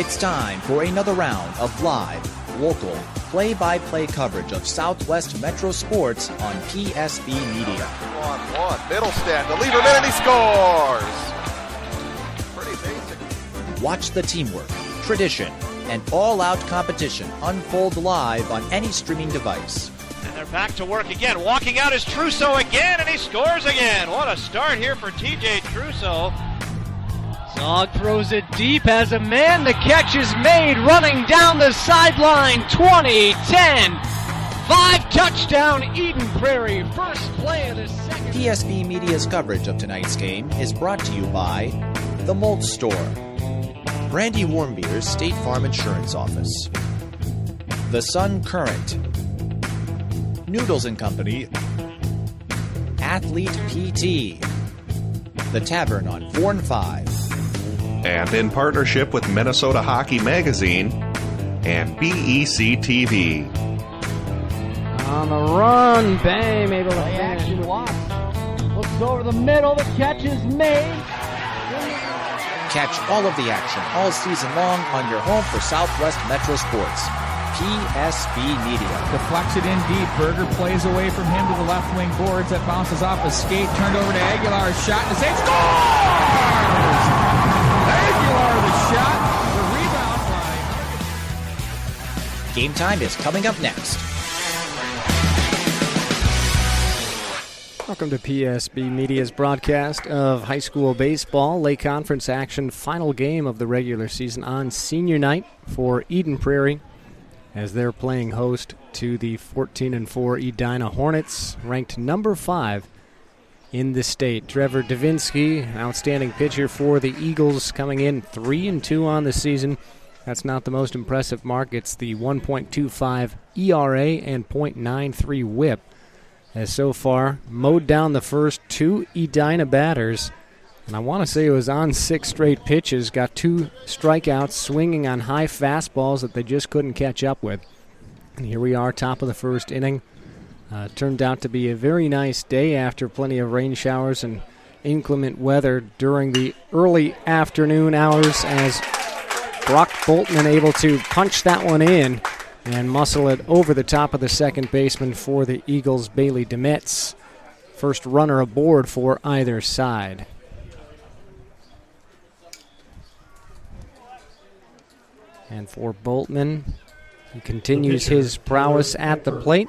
It's time for another round of live, local, play-by-play coverage of Southwest Metro sports on PSB Media. 1-1, middle stand to Lieberman, and he scores! Pretty basic. Watch the teamwork, tradition, and all-out competition unfold live on any streaming device. And they're back to work again. Walking out is Trusso again, and he scores again. What a start here for TJ Trusso. Zog throws it deep as a man. The catch is made, running down the sideline. 20-10. 5-touchdown Eden Prairie. First play of the second. PSB Media's coverage of tonight's game is brought to you by The Malt Store, Brandy Warmbeer's State Farm Insurance Office, The Sun Current, Noodles & Company, Athlete PT, The Tavern on 4 and 5. And in partnership with Minnesota Hockey Magazine and BEC TV. On the run, Bame able to action lost. Looks over the middle, the catch is made. Catch all of the action all season long on your home for Southwest Metro Sports. PSB Media. Deflects it in deep. Berger plays away from him to the left wing boards. That bounces off a skate. Turned over to Aguilar. Shot to save. Scores! Aguilar the shot. The rebound by... Game time is coming up next. Welcome to PSB Media's broadcast of high school baseball. Lake Conference action, final game of the regular season on senior night for Eden Prairie, as they're playing host to the 14-4 Edina Hornets, ranked number 5 in the state. Trevor Davinsky, outstanding pitcher for the Eagles, coming in 3-2 on the season. That's not the most impressive mark. It's the 1.25 ERA and .93 whip, as so far mowed down the first 2 Edina batters. And I want to say it was on 6 straight pitches, got 2 strikeouts, swinging on high fastballs that they just couldn't catch up with. And here we are, top of the first inning. Turned out to be a very nice day after plenty of rain showers and inclement weather during the early afternoon hours, as Brock Boltman able to punch that one in and muscle it over the top of the second baseman for the Eagles, Bailey Demetz. First runner aboard for either side. And for Boltman, he continues his prowess at the plate.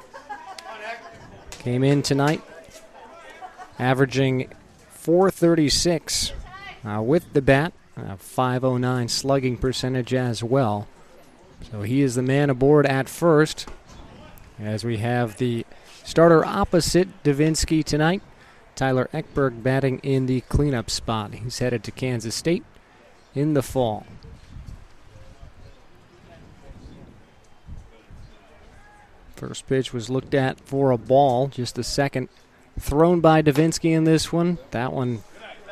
Came in tonight averaging .436 with the bat, .509 slugging percentage as well. So he is the man aboard at first, as we have the starter opposite Davinsky tonight. Tyler Ekberg batting in the cleanup spot. He's headed to Kansas State in the fall. First pitch was looked at for a ball, just the second thrown by Davinsky in this one. That one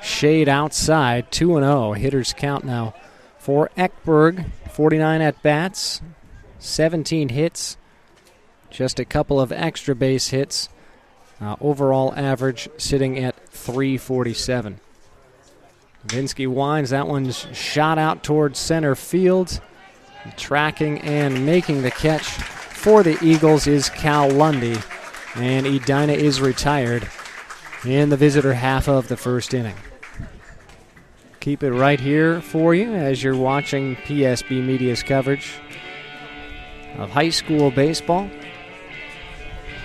shade outside, 2-0. Hitters count now for Ekberg. 49 at-bats, 17 hits, just a couple of extra base hits. Overall average sitting at .347. Davinsky winds. That one's shot out towards center field. Tracking and making the catch for the Eagles is Cal Lundy, and Edina is retired in the visitor half of the first inning. Keep it right here for you as you're watching PSB Media's coverage of high school baseball.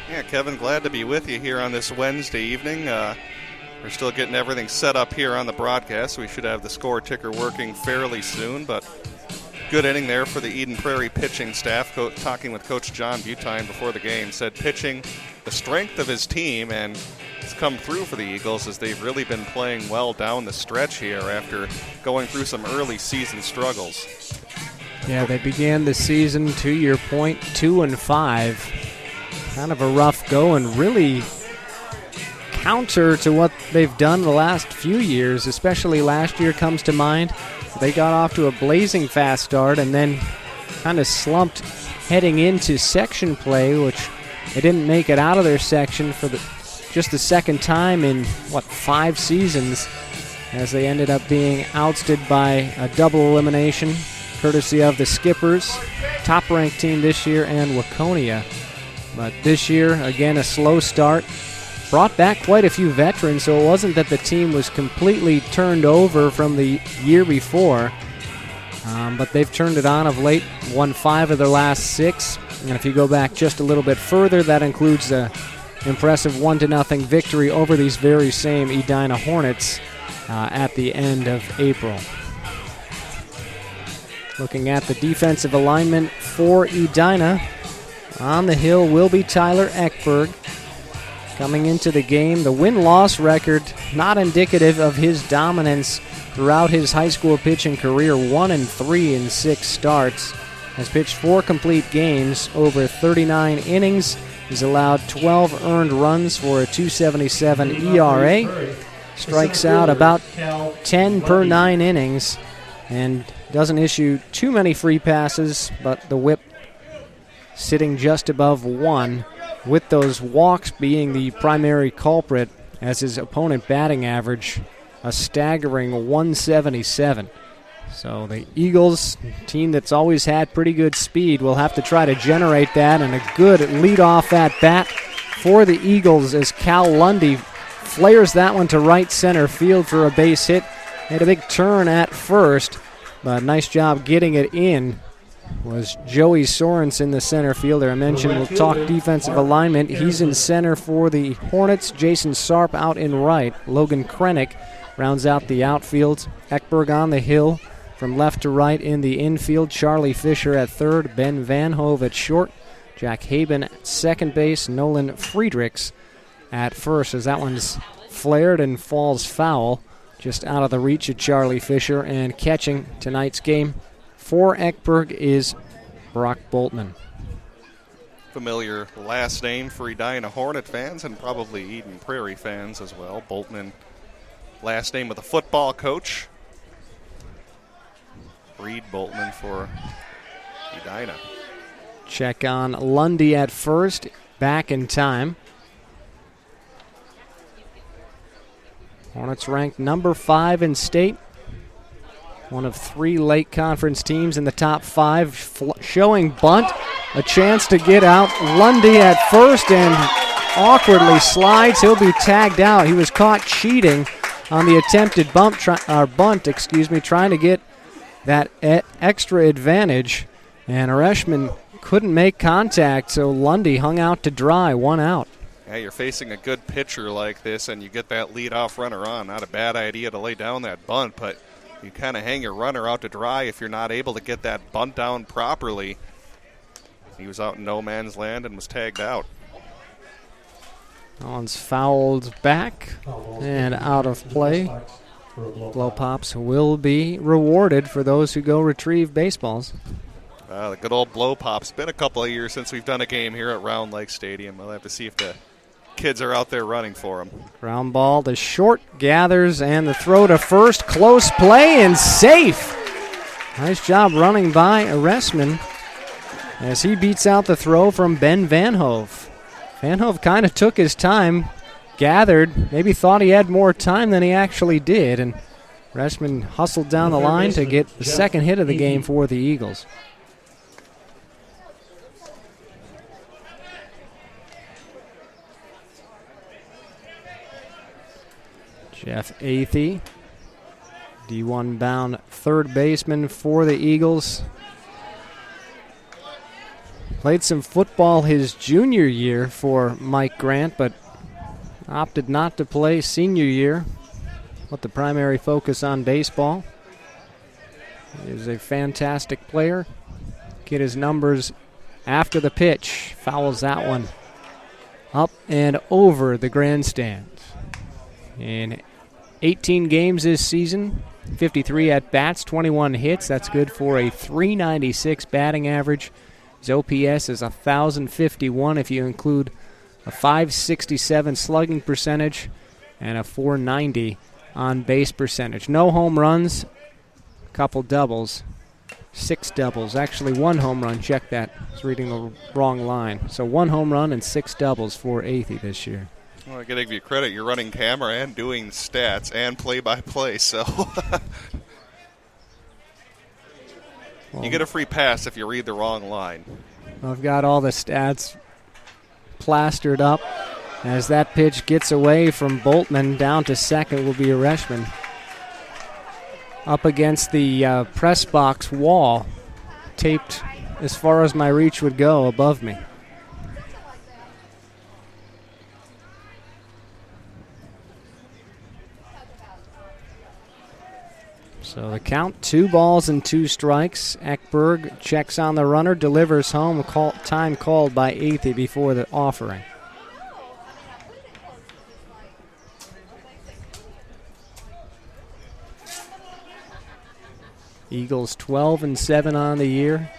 Yeah, Kevin, glad to be with you here on this Wednesday evening. We're still getting everything set up here on the broadcast. We should have the score ticker working fairly soon, but good inning there for the Eden Prairie pitching staff. Talking with Coach John Butine before the game, said pitching the strength of his team, and it's come through for the Eagles as they've really been playing well down the stretch here after going through some early season struggles. Yeah, they began the season, to your point, 2-5. Kind of a rough go, and really counter to what they've done the last few years, especially last year comes to mind. They got off to a blazing fast start and then kind of slumped heading into section play, which they didn't make it out of their section for just the second time in, 5 seasons, as they ended up being ousted by a double elimination courtesy of the Skippers, top-ranked team this year, and Waconia. But this year, again, a slow start. Brought back quite a few veterans, so it wasn't that the team was completely turned over from the year before. But they've turned it on of late, won 5 of their last 6. And if you go back just a little bit further, that includes the impressive 1-0 victory over these very same Edina Hornets at the end of April. Looking at the defensive alignment for Edina, on the hill will be Tyler Eckberg. Coming into the game, the win-loss record not indicative of his dominance throughout his high school pitching career. 1-3 in 6 starts. Has pitched 4 complete games over 39 innings. He's allowed 12 earned runs for a .277 ERA. Strikes out about 10 per 9 innings and doesn't issue too many free passes, but the whip sitting just above 1, with those walks being the primary culprit, as his opponent batting average a staggering 177. So the Eagles, team that's always had pretty good speed, will have to try to generate that, and a good leadoff at bat for the Eagles as Cal Lundy flares that one to right center field for a base hit. Had a big turn at first, but nice job getting it in was Joey Sorensen, the center fielder. I mentioned we'll talk defensive alignment. He's in center for the Hornets. Jason Sarp out in right. Logan Krennick rounds out the outfield. Eckberg on the hill from left to right in the infield. Charlie Fisher at third. Ben Van Hove at short. Jack Haben at second base. Nolan Friedrichs at first, as that one's flared and falls foul, just out of the reach of Charlie Fisher. And catching tonight's game for Eckberg is Brock Boltman. Familiar last name for Edina Hornet fans and probably Eden Prairie fans as well. Boltman, last name of the football coach. Reed Boltman for Edina. Check on Lundy at first, back in time. Hornets ranked number 5 in state. One of 3 Lake Conference teams in the top 5, showing bunt, a chance to get out. Lundy at first and awkwardly slides. He'll be tagged out. He was caught cheating on the attempted bunt, trying to get that extra advantage. And Ereshman couldn't make contact, so Lundy hung out to dry, 1 out. Yeah, you're facing a good pitcher like this and you get that leadoff runner on. Not a bad idea to lay down that bunt, but you kind of hang your runner out to dry if you're not able to get that bunt down properly. He was out in no man's land and was tagged out. That one's fouled back and out of play. Blow pops will be rewarded for those who go retrieve baseballs. The good old blow pops. Been a couple of years since we've done a game here at Round Lake Stadium. We'll have to see if the kids are out there running for them. Ground ball, the short gathers, and the throw to first. Close play and safe. Nice job running by Ereshman as he beats out the throw from Ben Van Hove. Van Hove kind of took his time, gathered, maybe thought he had more time than he actually did, and Ereshman hustled down the line to get the second hit of the game for the Eagles. Jeff Athey, D1 bound third baseman for the Eagles. Played some football his junior year for Mike Grant, but opted not to play senior year with the primary focus on baseball. He is a fantastic player. Get his numbers after the pitch. Fouls that one up and over the grandstand. In 18 games this season, 53 at-bats, 21 hits. That's good for a .396 batting average. His OPS is 1,051 if you include a .567 slugging percentage and a .490 on-base percentage. No home runs, a couple doubles, 6 doubles. Actually, 1 home run. Check that. I was reading the wrong line. So 1 home run and 6 doubles for Athey this year. Well, I got to give you credit. You're running camera and doing stats and play-by-play, so. You get a free pass if you read the wrong line. I've got all the stats plastered up. As that pitch gets away from Boltman, down to second will be Reshman. Up against the press box wall, taped as far as my reach would go above me. So the count, 2 balls and 2 strikes. Ekberg checks on the runner, delivers home. Time called by Athey before the offering. Eagles 12-7 on the year.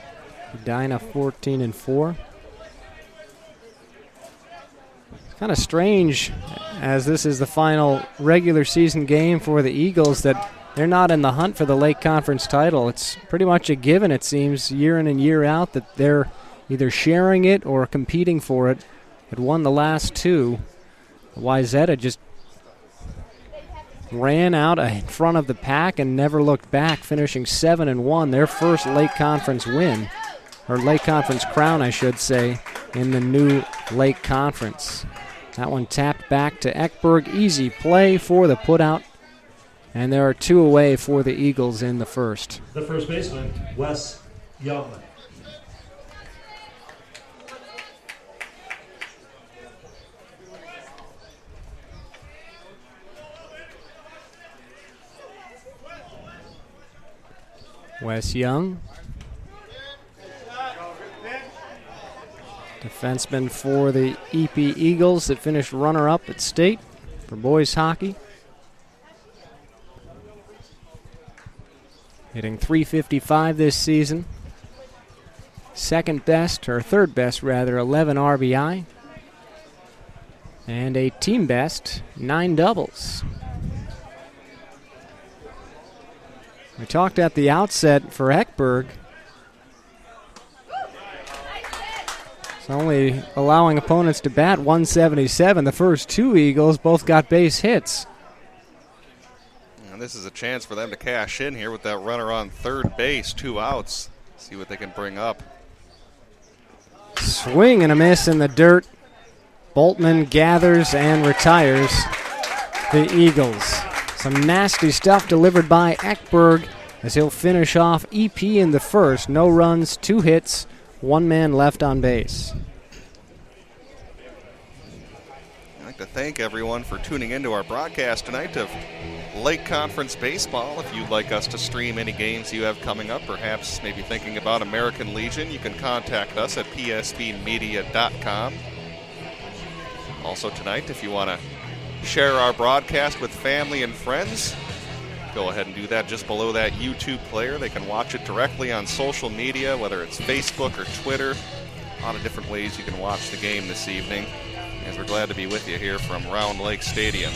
Edina 14-4. It's kind of strange, as this is the final regular season game for the Eagles, that they're not in the hunt for the Lake Conference title. It's pretty much a given, it seems, year in and year out, that they're either sharing it or competing for it. Had won the last 2. Wayzata just ran out in front of the pack and never looked back, finishing 7-1, their first Lake Conference win, or Lake Conference crown, I should say, in the new Lake Conference. That one tapped back to Ekberg. Easy play for the putout. And there are 2 away for the Eagles in the first. The first baseman, Wes Young. Wes Young, defenseman for the EP Eagles that finished runner-up at state for boys hockey. Hitting .355 this season. Third best, 11 RBI. And a team best, 9 doubles. We talked at the outset for Ekberg. It's only allowing opponents to bat .177. The first 2 Eagles both got base hits. And this is a chance for them to cash in here with that runner on third base, 2 outs. See what they can bring up. Swing and a miss in the dirt. Boltman gathers and retires the Eagles. Some nasty stuff delivered by Ekberg as he'll finish off EP in the first. No runs, 2 hits, 1 man left on base. I'd like to thank everyone for tuning into our broadcast tonight of Lake Conference Baseball. If you'd like us to stream any games you have coming up, perhaps maybe thinking about American Legion, you can contact us at psbmedia.com. Also tonight, if you want to share our broadcast with family and friends, go ahead and do that just below that YouTube player. They can watch it directly on social media, whether it's Facebook or Twitter. A lot of different ways you can watch the game this evening, as we're glad to be with you here from Round Lake Stadium.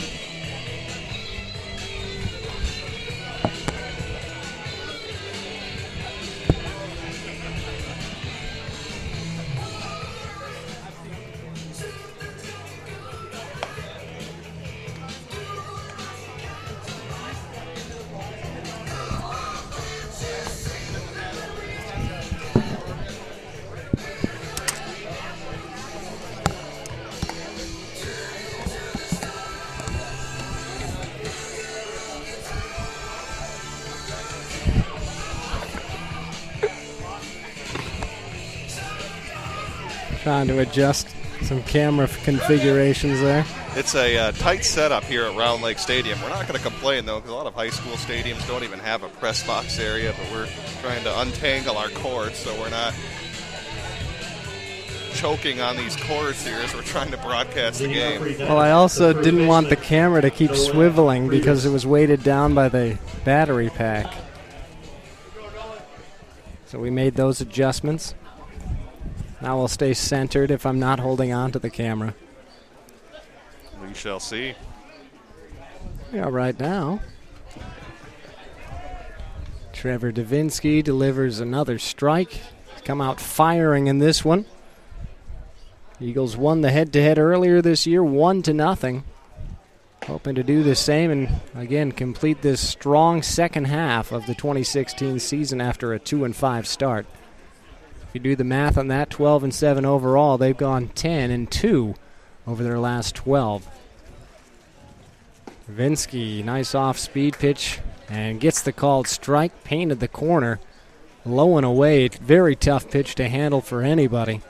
Trying to adjust some camera configurations there. It's a tight setup here at Round Lake Stadium. We're not going to complain, though, because a lot of high school stadiums don't even have a press box area, but we're trying to untangle our cords so we're not choking on these cords here as we're trying to broadcast the game. Well, I also didn't want the camera to keep swiveling because it was weighted down by the battery pack. So we made those adjustments. Now we'll stay centered if I'm not holding on to the camera. We shall see. Yeah, right now. Trevor Davinsky delivers another strike. He's come out firing in this one. Eagles won the head-to-head earlier this year, 1-0. hoping to do the same and, again, complete this strong second half of the 2016 season after a 2-5 start. If you do the math on that, 12-7 overall, they've gone 10-2 over their last 12. Vinsky, nice off-speed pitch, and gets the called strike, painted the corner, low and away. Very tough pitch to handle for anybody,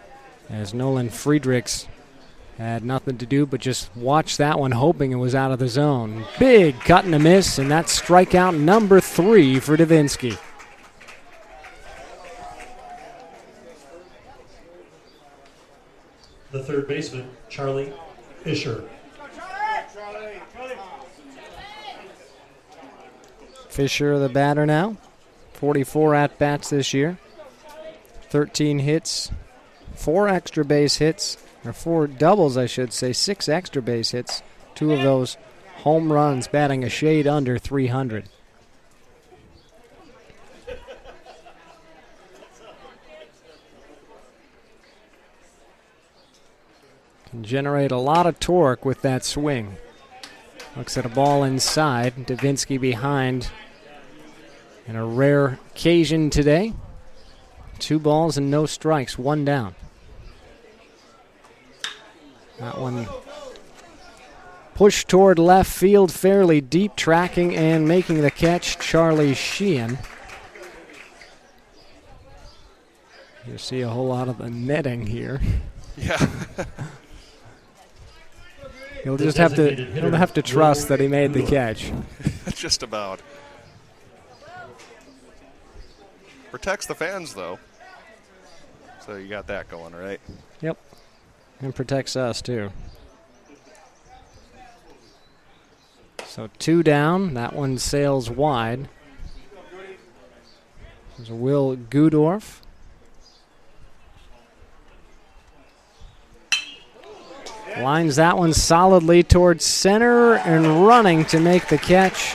as Nolan Friedrichs had nothing to do but just watch that one, hoping it was out of the zone. Big cut and a miss, and that's strikeout number 3 for Davinsky. The third baseman, Charlie Fisher. Fisher, the batter now. 44 at-bats this year. 13 hits, 4 extra base hits, or 4 doubles, I should say, 6 extra base hits. 2 of those home runs, batting a shade under 300. Can generate a lot of torque with that swing. Looks at a ball inside. Davinsky behind in a rare occasion today. 2 balls and no strikes, 1 down. That one pushed toward left field, fairly deep, tracking and making the catch, Charlie Sheehan. You see a whole lot of the netting here. Yeah. He'll just have to trust that he made the catch. Just about. Protects the fans, though. So you got that going, right? Yep. And protects us, too. So 2 down. That one sails wide. There's Will Gudorf. Lines that one solidly towards center and running to make the catch.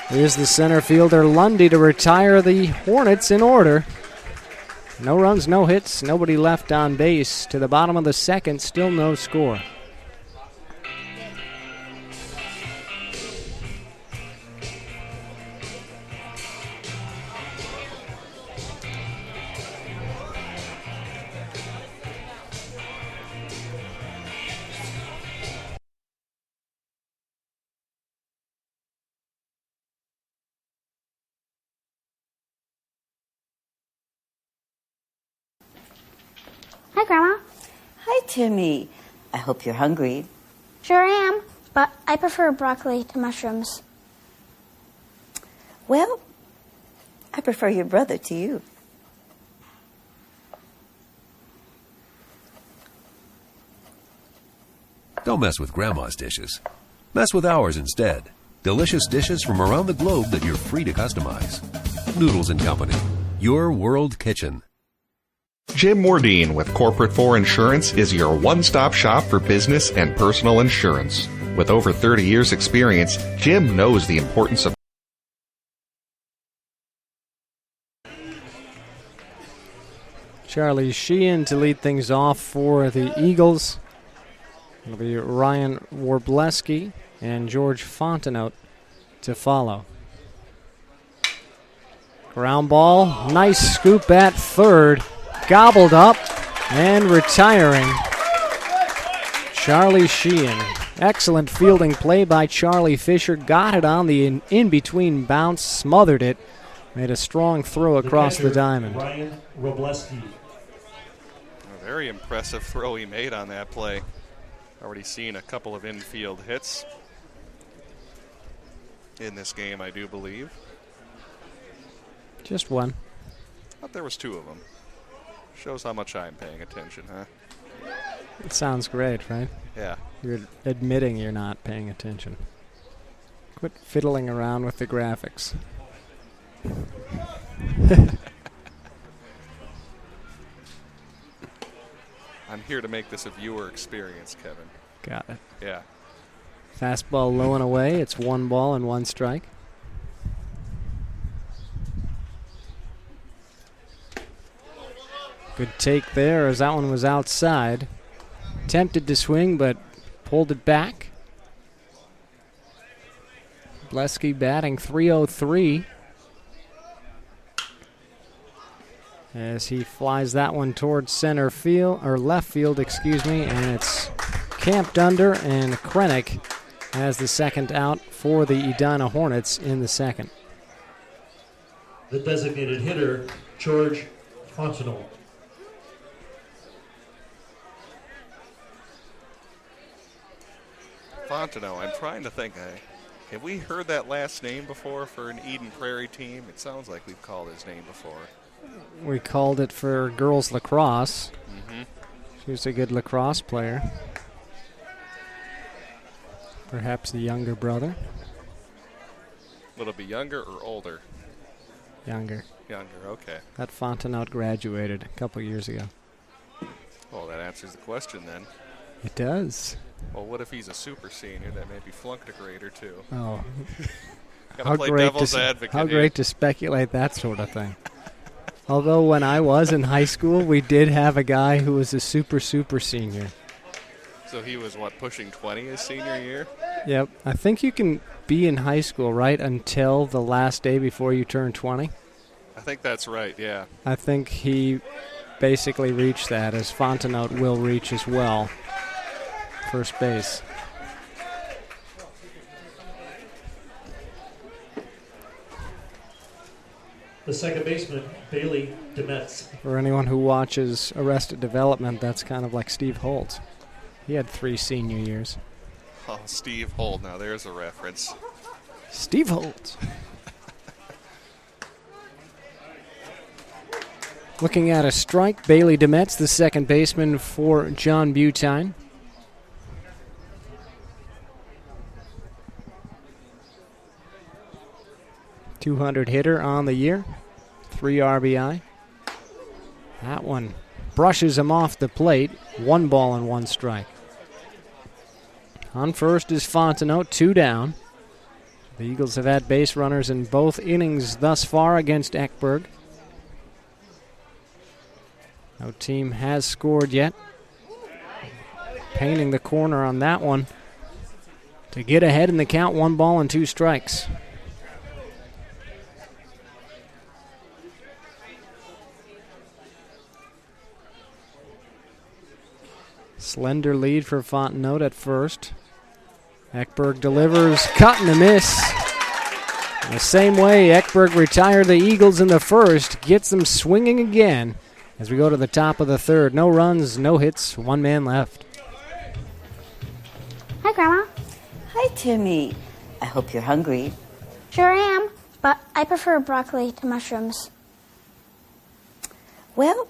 Here's the center fielder, Lundy, to retire the Hornets in order. No runs, no hits, nobody left on base. To the bottom of the second, still no score. Hi, Grandma. Hi, Timmy. I hope you're hungry. Sure am, but I prefer broccoli to mushrooms. Well, I prefer your brother to you. Don't mess with Grandma's dishes. Mess with ours instead. Delicious dishes from around the globe that you're free to customize. Noodles & Company, your world kitchen. Jim Mordine with Corporate 4 Insurance is your one-stop shop for business and personal insurance. With over 30 years' experience, Jim knows the importance of Charlie Sheehan to lead things off for the Eagles. It'll be Ryan Warbleski and George Fontenot to follow. Ground ball, nice scoop at third. Gobbled up and retiring. Charlie Sheehan. Excellent fielding play by Charlie Fisher. Got it on the in-between bounce, smothered it. Made a strong throw across the diamond. Ryan Warbleski. A very impressive throw he made on that play. Already seen a couple of infield hits in this game, I do believe. Just one. But there was 2 of them. Shows how much I'm paying attention, huh? It sounds great, right? Yeah. You're admitting you're not paying attention. Quit fiddling around with the graphics. I'm here to make this a viewer experience, Kevin. Got it. Yeah. Fastball low and away. It's 1 ball and 1 strike. Good take there as that one was outside. Tempted to swing, but pulled it back. Blesky batting .303 as he flies that one towards center field, or left field, and it's camped under, and Krennic has the second out for the Edina Hornets in the second. The designated hitter, George Fontenot. Fontenot, I'm trying to think. Have we heard that last name before for an Eden Prairie team? It sounds like we've called his name before. We called it for girls lacrosse. Mm-hmm. She was a good lacrosse player. Perhaps the younger brother. Will it be younger or older? Younger. Younger, okay. That Fontenot graduated a couple years ago. Well, that answers the question then. It does. Well, what if he's a super senior that maybe flunked a grade or two? Oh. Gotta play devil's advocate. How great to speculate that sort of thing. Although when I was in high school, we did have a guy who was a super senior. So he was, pushing 20 his senior year? Yep. I think you can be in high school, right, until the last day before you turn 20? I think that's right, yeah. I think he basically reached that, as Fontenot will reach as well. First base. The second baseman, Bailey Demetz. For anyone who watches Arrested Development, that's kind of like Steve Holt. He had 3 senior years. Oh, Steve Holt. Now there's a reference. Steve Holt. Looking at a strike, Bailey Demetz, the second baseman for John Butine. .200 hitter on the year, 3 RBI. That one brushes him off the plate. 1 ball and 1 strike. On first is Fontenot, 2 down. The Eagles have had base runners in both innings thus far against Eckberg. No team has scored yet. Painting the corner on that one to get ahead in the count. 1 ball and 2 strikes. Slender lead for Fontenot at first. Eckberg delivers, cut and a miss. In the same way Eckberg retired the Eagles in the first, gets them swinging again as we go to the top of the third. No runs, no hits, 1 man left. Hi, Grandma. Hi, Timmy. I hope you're hungry. Sure am, but I prefer broccoli to mushrooms. Well,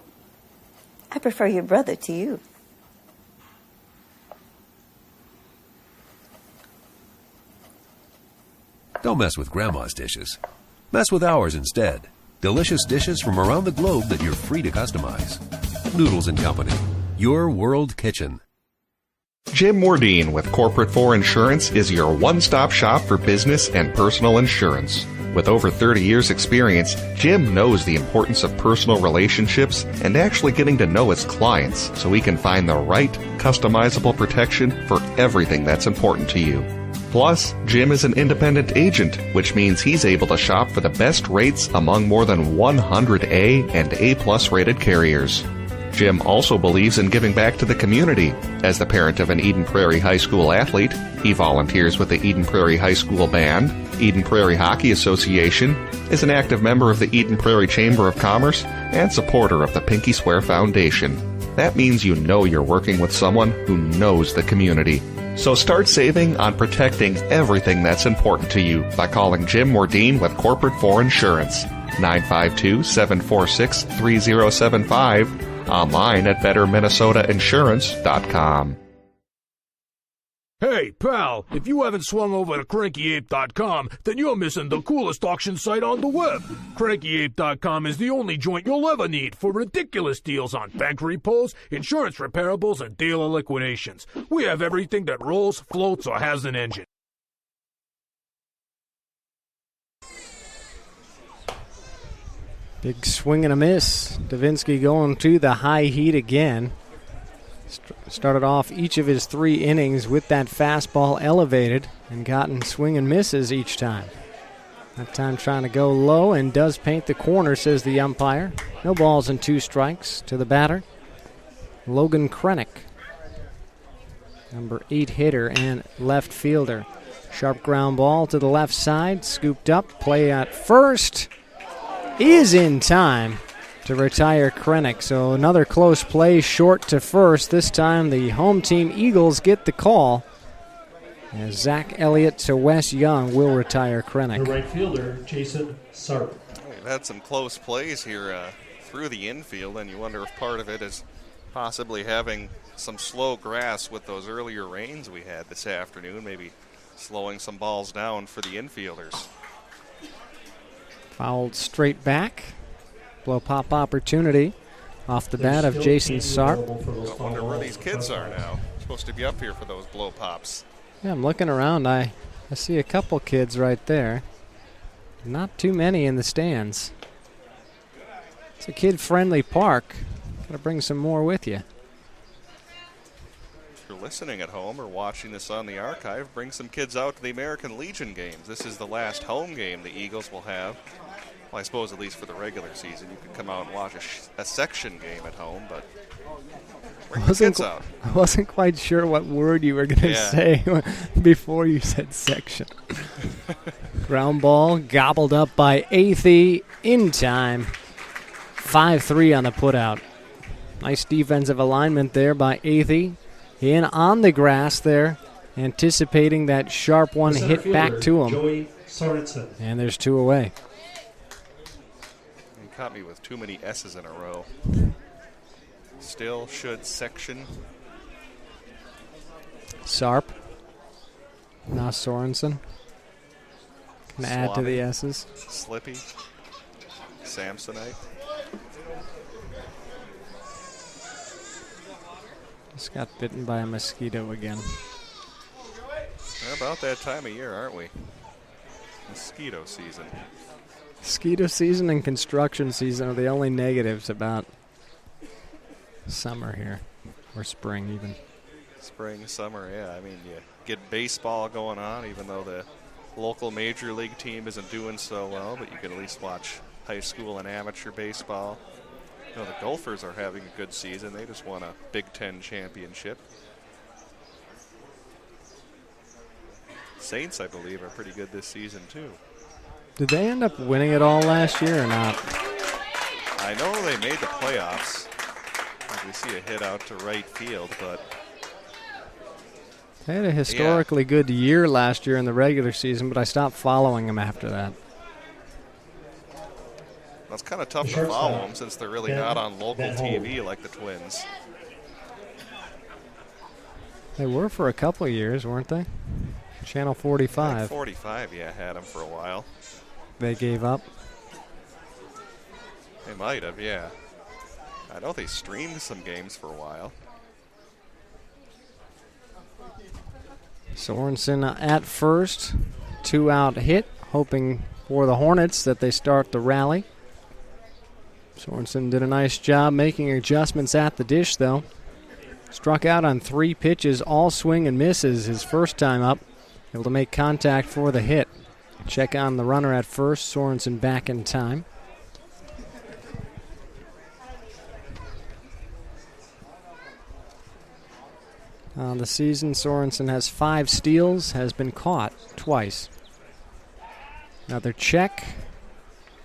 I prefer your brother to you. Don't mess with Grandma's dishes. Mess with ours instead. Delicious dishes from around the globe that you're free to customize. Noodles & Company. Your world kitchen. Jim Mordine with Corporate 4 Insurance is your one-stop shop for business and personal insurance. With over 30 years experience, Jim knows the importance of personal relationships and actually getting to know his clients so he can find the right, customizable protection for everything that's important to you. Plus, Jim is an independent agent, which means he's able to shop for the best rates among more than 100 A and A+ rated carriers. Jim also believes in giving back to the community. As the parent of an Eden Prairie High School athlete, he volunteers with the Eden Prairie High School Band, Eden Prairie Hockey Association, is an active member of the Eden Prairie Chamber of Commerce, and supporter of the Pinky Swear Foundation. That means you know you're working with someone who knows the community. So start saving on protecting everything that's important to you by calling Jim Mordine with Corporate 4 Insurance, 952-746-3075, online at betterminnesotainsurance.com. Hey, pal, if you haven't swung over to CrankyApe.com, then you're missing the coolest auction site on the web. CrankyApe.com is the only joint you'll ever need for ridiculous deals on bank repos, insurance reparables, and dealer liquidations. We have everything that rolls, floats, or has an engine. Big swing and a miss. Davinsky going to the high heat again. Started off each of his 3 innings with that fastball elevated and gotten swing and misses each time. That time trying to go low and does paint the corner, says the umpire. No balls and 2 strikes to the batter, Logan Krennick, number 8 hitter and left fielder. Sharp ground ball to the left side, scooped up, play at first is in time to retire Krennick. So another close play short to first. This time the home team Eagles get the call. As Zach Elliott to Wes Young will retire Krennick. The right fielder, Jason Sarp. We've had some close plays here through the infield, and you wonder if part of it is possibly having some slow grass with those earlier rains we had this afternoon, maybe slowing some balls down for the infielders. Fouled straight back. Blow pop opportunity off the bat of Jason Sarp. I wonder where these kids are now. Supposed to be up here for those blow pops. Yeah, I'm looking around. I see a couple kids right there. Not too many in the stands. It's a kid-friendly park. Got to bring some more with you. If you're listening at home or watching this on the archive, bring some kids out to the American Legion games. This is the last home game the Eagles will have. Well, I suppose at least for the regular season. You could come out and watch a section game at home, but bring the kids out. I wasn't quite sure what word you were going to say before you said section. Ground ball gobbled up by Athey in time. 5-3 on the putout. Nice defensive alignment there by Athey. In on the grass there, anticipating that sharp one hit back to him. Joey Sorensen. And there's 2 away. You caught me with too many S's in a row. Still should section. Sarp. Now Sorensen. Can add to the S's. Slippy. Samsonite. Just got bitten by a mosquito again. We're about that time of year, aren't we? Mosquito season. Mosquito season and construction season are the only negatives about summer here. Or spring even. Spring, summer, yeah. I mean, you get baseball going on, even though the local major league team isn't doing so well, but you can at least watch high school and amateur baseball. You know, the Gophers are having a good season. They just won a Big Ten championship. Saints, I believe, are pretty good this season, too. Did they end up winning it all last year or not? I know they made the playoffs. We see a hit out to right field, but they had a historically good year last year in the regular season, but I stopped following them after that. Well, it's kind of tough to follow them since they're really not on local TV like the Twins. They were for a couple of years, weren't they? Channel 45. 45, yeah, had them for a while. They gave up? They might have, yeah. I know they streamed some games for a while. Sorensen at first. 2-out hit, hoping for the Hornets that they start the rally. Sorensen did a nice job making adjustments at the dish, though. Struck out on 3 pitches, all swing and misses his first time up. Able to make contact for the hit. Check on the runner at first. Sorensen back in time. On the season, Sorensen has 5 steals, has been caught twice. Another check.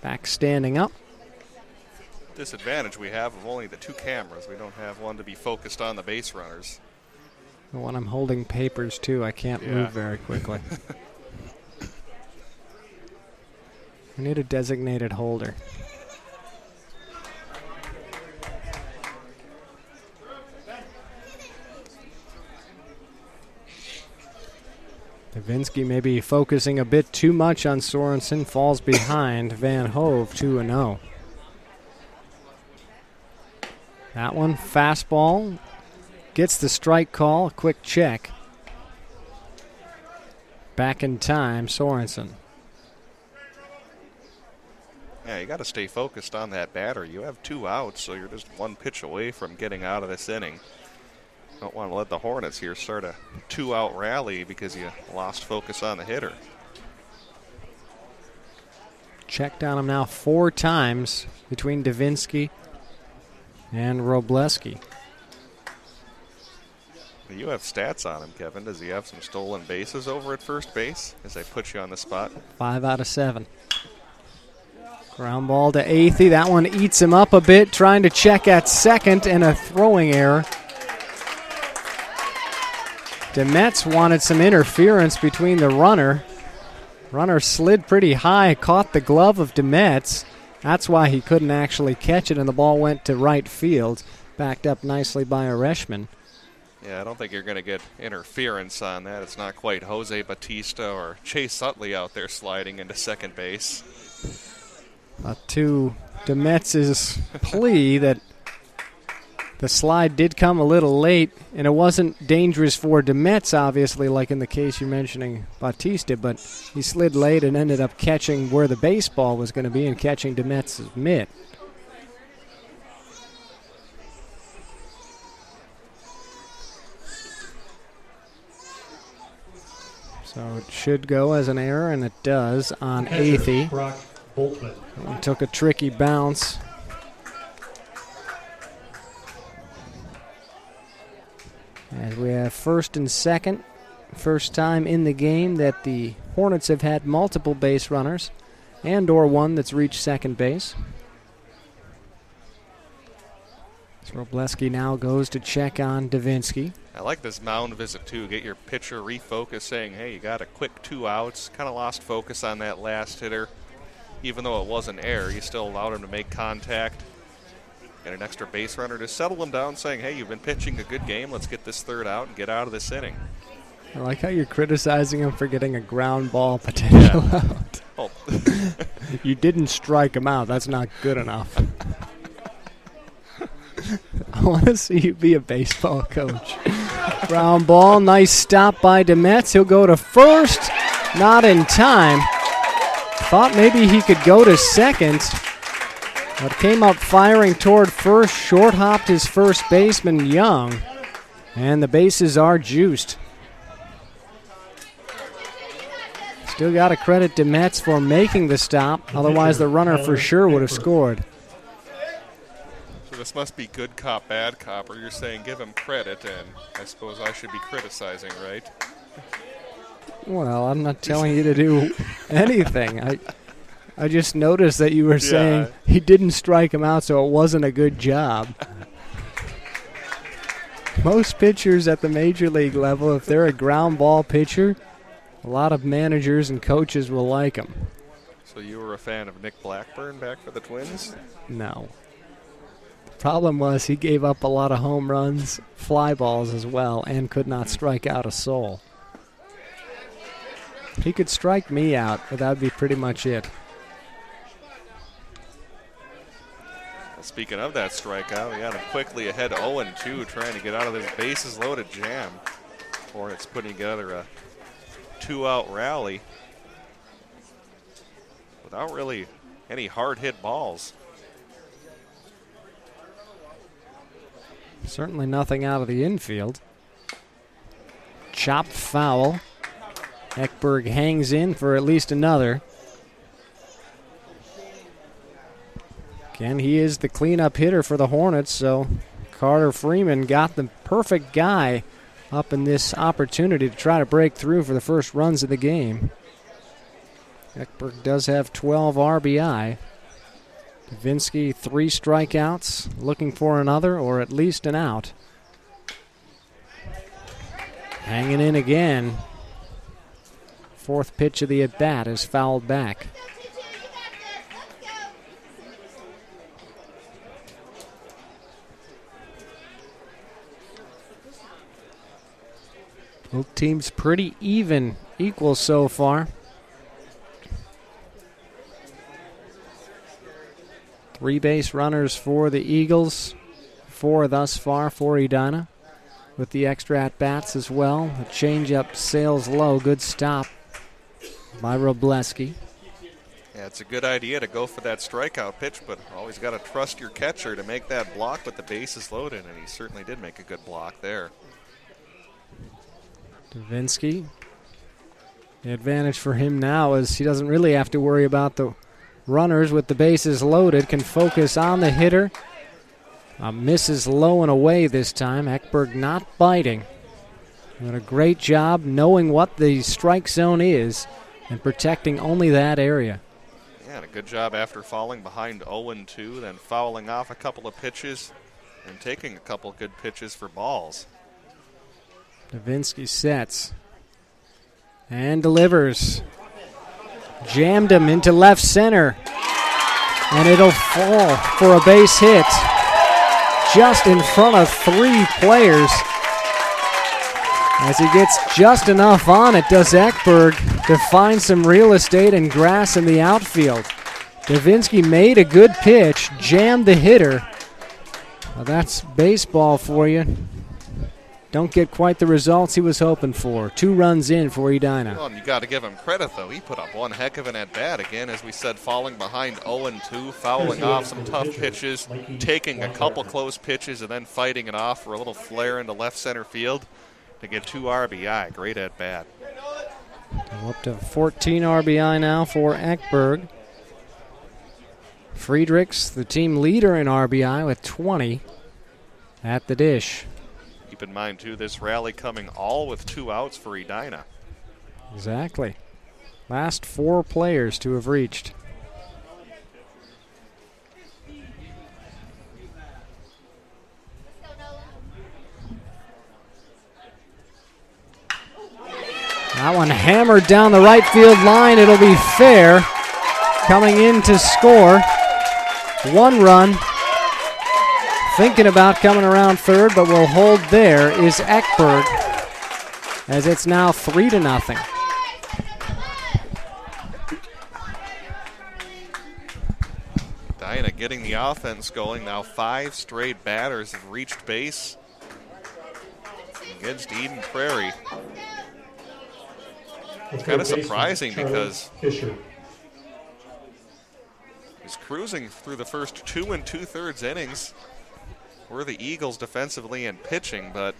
Back standing up. Disadvantage we have of only the 2 cameras. We don't have one to be focused on the base runners. When I'm holding papers, too, I can't move very quickly. I need a designated holder. Davinsky maybe focusing a bit too much on Sorensen, falls behind Van Hove 2-0. That one, fastball, gets the strike call, a quick check. Back in time, Sorensen. Yeah, you got to stay focused on that batter. You have 2 outs, so you're just 1 pitch away from getting out of this inning. Don't want to let the Hornets here start a 2-out rally because you lost focus on the hitter. Checked on him now 4 times between Davinsky and Robleski. You have stats on him, Kevin. Does he have some stolen bases over at first base as I put you on the spot? 5 out of 7. Ground ball to Athey. That one eats him up a bit, trying to check at second, and a throwing error. Demetz wanted some interference between the runner. Runner slid pretty high, caught the glove of Demetz. That's why he couldn't actually catch it, and the ball went to right field, backed up nicely by Ereshman. Yeah, I don't think you're going to get interference on that. It's not quite Jose Batista or Chase Utley out there sliding into second base. To Demetz's plea that the slide did come a little late, and it wasn't dangerous for Demetz, obviously, like in the case you're mentioning Batista, but he slid late and ended up catching where the baseball was going to be and catching Demetz's mitt. So it should go as an error, and it does on Athey. Brock Boltman. Took a tricky bounce. As we have first and second. First time in the game that the Hornets have had multiple base runners and or one that's reached second base. So Robleski now goes to check on Davinsky. I like this mound visit, too. Get your pitcher refocused, saying, hey, you got a quick 2 outs. Kind of lost focus on that last hitter. Even though it was an error, you still allowed him to make contact. And an extra base runner to settle him down, saying, hey, you've been pitching a good game. Let's get this 3rd out and get out of this inning. I like how you're criticizing him for getting a ground ball potential out. Oh. You didn't strike him out. That's not good enough. I want to see you be a baseball coach. Ground ball, nice stop by Demetz. He'll go to first, not in time. Thought maybe he could go to second, but came up firing toward first. Short hopped his first baseman, Young, and the bases are juiced. Still got to credit Demetz for making the stop. Otherwise, the runner for sure would have scored. So this must be good cop, bad cop, or you're saying give him credit, and I suppose I should be criticizing, right? Well, I'm not telling you to do anything. I just noticed that you were saying he didn't strike him out, so it wasn't a good job. Most pitchers at the major league level, if they're a ground ball pitcher, a lot of managers and coaches will like him. So you were a fan of Nick Blackburn back for the Twins? No. The problem was he gave up a lot of home runs, fly balls as well, and could not strike out a soul. He could strike me out, but that would be pretty much it. Well, speaking of that strikeout, we got him quickly ahead 0-2, trying to get out of this bases loaded jam. Hornets putting together a 2-out rally without really any hard hit balls. Certainly nothing out of the infield. Chopped foul. Ekberg hangs in for at least another. Again, he is the cleanup hitter for the Hornets, so Carter Freeman got the perfect guy up in this opportunity to try to break through for the first runs of the game. Ekberg does have 12 RBI. Davinsky 3 strikeouts, looking for another or at least an out. Hanging in again. 4th pitch of the at-bat is fouled back. Both teams pretty even, equal so far. 3 base runners for the Eagles, 4 thus far for Edina, with the extra at-bats as well. The changeup sails low, good stop by Robleski. Yeah, it's a good idea to go for that strikeout pitch, but always got to trust your catcher to make that block with the bases loaded, and he certainly did make a good block there. Davinsky. The advantage for him now is he doesn't really have to worry about the runners with the bases loaded, can focus on the hitter. Misses low and away this time. Ekberg not biting. Doing a great job knowing what the strike zone is and protecting only that area. Yeah, and a good job after falling behind 0-2, then fouling off a couple of pitches and taking a couple of good pitches for balls. Davinsky sets and delivers. Jammed him into left center, and it'll fall for a base hit just in front of 3 players. As he gets just enough on it, does Ekberg, to find some real estate and grass in the outfield. Davinsky made a good pitch, jammed the hitter. Well, that's baseball for you. Don't get quite the results he was hoping for. 2 runs in for Edina. Well, and you got to give him credit, though. He put up one heck of an at-bat. Again, as we said, falling behind 0-2, fouling off some tough pitches, taking a couple close pitches, and then fighting it off for a little flare into left center field to get 2 RBI. Great at-bat. Up to 14 RBI now for Ekberg. Friedrichs, the team leader in RBI with 20 at the dish. Keep in mind, too, this rally coming all with 2 outs for Edina. Exactly. Last 4 players to have reached. That one hammered down the right field line. It'll be fair. Coming in to score. 1 run. Thinking about coming around third, but will hold there is Ekberg, as it's now 3-0. Edina getting the offense going. Now 5 straight batters have reached base against Eden Prairie. It's kind of surprising because he's cruising through the first 2 2/3 innings. We're the Eagles defensively and pitching, but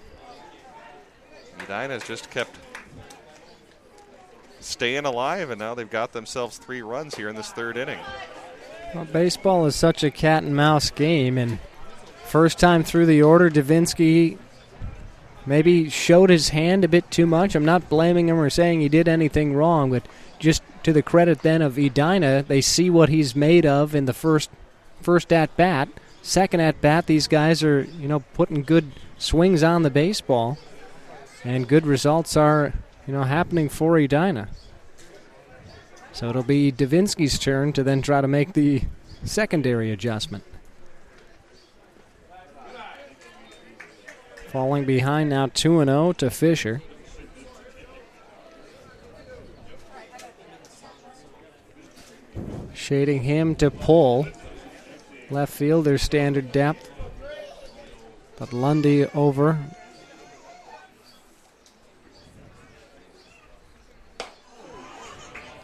Edina's just kept staying alive, and now they've got themselves 3 runs here in this 3rd inning. Well, baseball is such a cat and mouse game, and first time through the order, Davinsky maybe showed his hand a bit too much. I'm not blaming him or saying he did anything wrong, but just to the credit then of Edina, they see what he's made of in the first at-bat. Second at-bat, these guys are, putting good swings on the baseball, and good results are, happening for Edina. So it'll be Davinsky's turn to then try to make the secondary adjustment. Falling behind now 2-0 to Fisher. Shading him to pull. Left fielder standard depth. But Lundy over.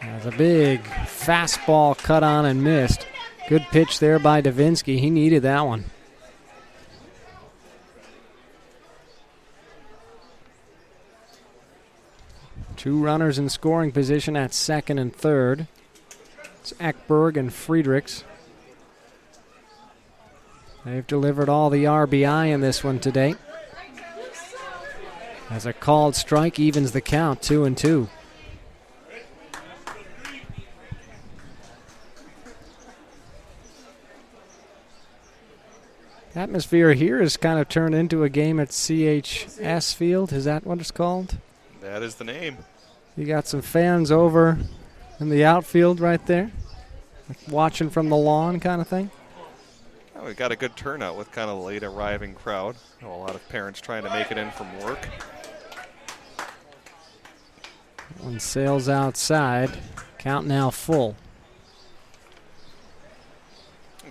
That's a big fastball cut on and missed. Good pitch there by Davinsky. He needed that one. Two runners in scoring position at second and third. It's Ekberg and Friedrichs. They've delivered all the RBI in this one today. As a called strike evens the count, 2-2. Atmosphere here has kind of turned into a game at CHS Field. Is that what it's called? That is the name. You got some fans over in the outfield right there, like watching from the lawn kind of thing. Oh, we got a good turnout with kind of a late arriving crowd. A lot of parents trying to make it in from work. One sails outside. Count now full.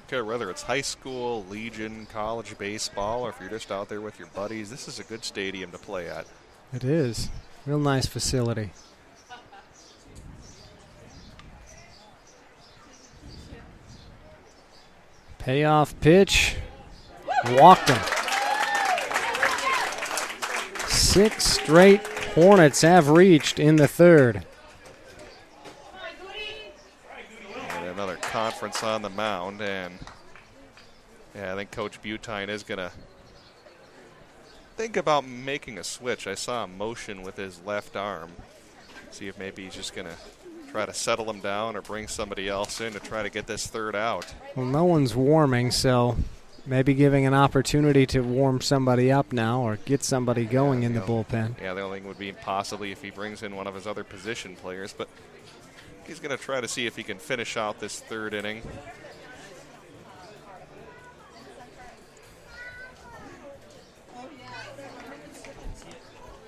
Okay, whether it's high school, Legion, college baseball, or if you're just out there with your buddies, this is a good stadium to play at. It is. Real nice facility. Payoff pitch. Walked him. 6 straight Hornets have reached in the third. And another conference on the mound, and I think Coach Butine is going to think about making a switch. I saw a motion with his left arm. See if maybe he's just going to try to settle him down or bring somebody else in to try to get this third out. Well, no one's warming, so maybe giving an opportunity to warm somebody up now or get somebody going in the bullpen. Yeah, the only thing would be possibly if he brings in one of his other position players, but he's going to try to see if he can finish out this third inning.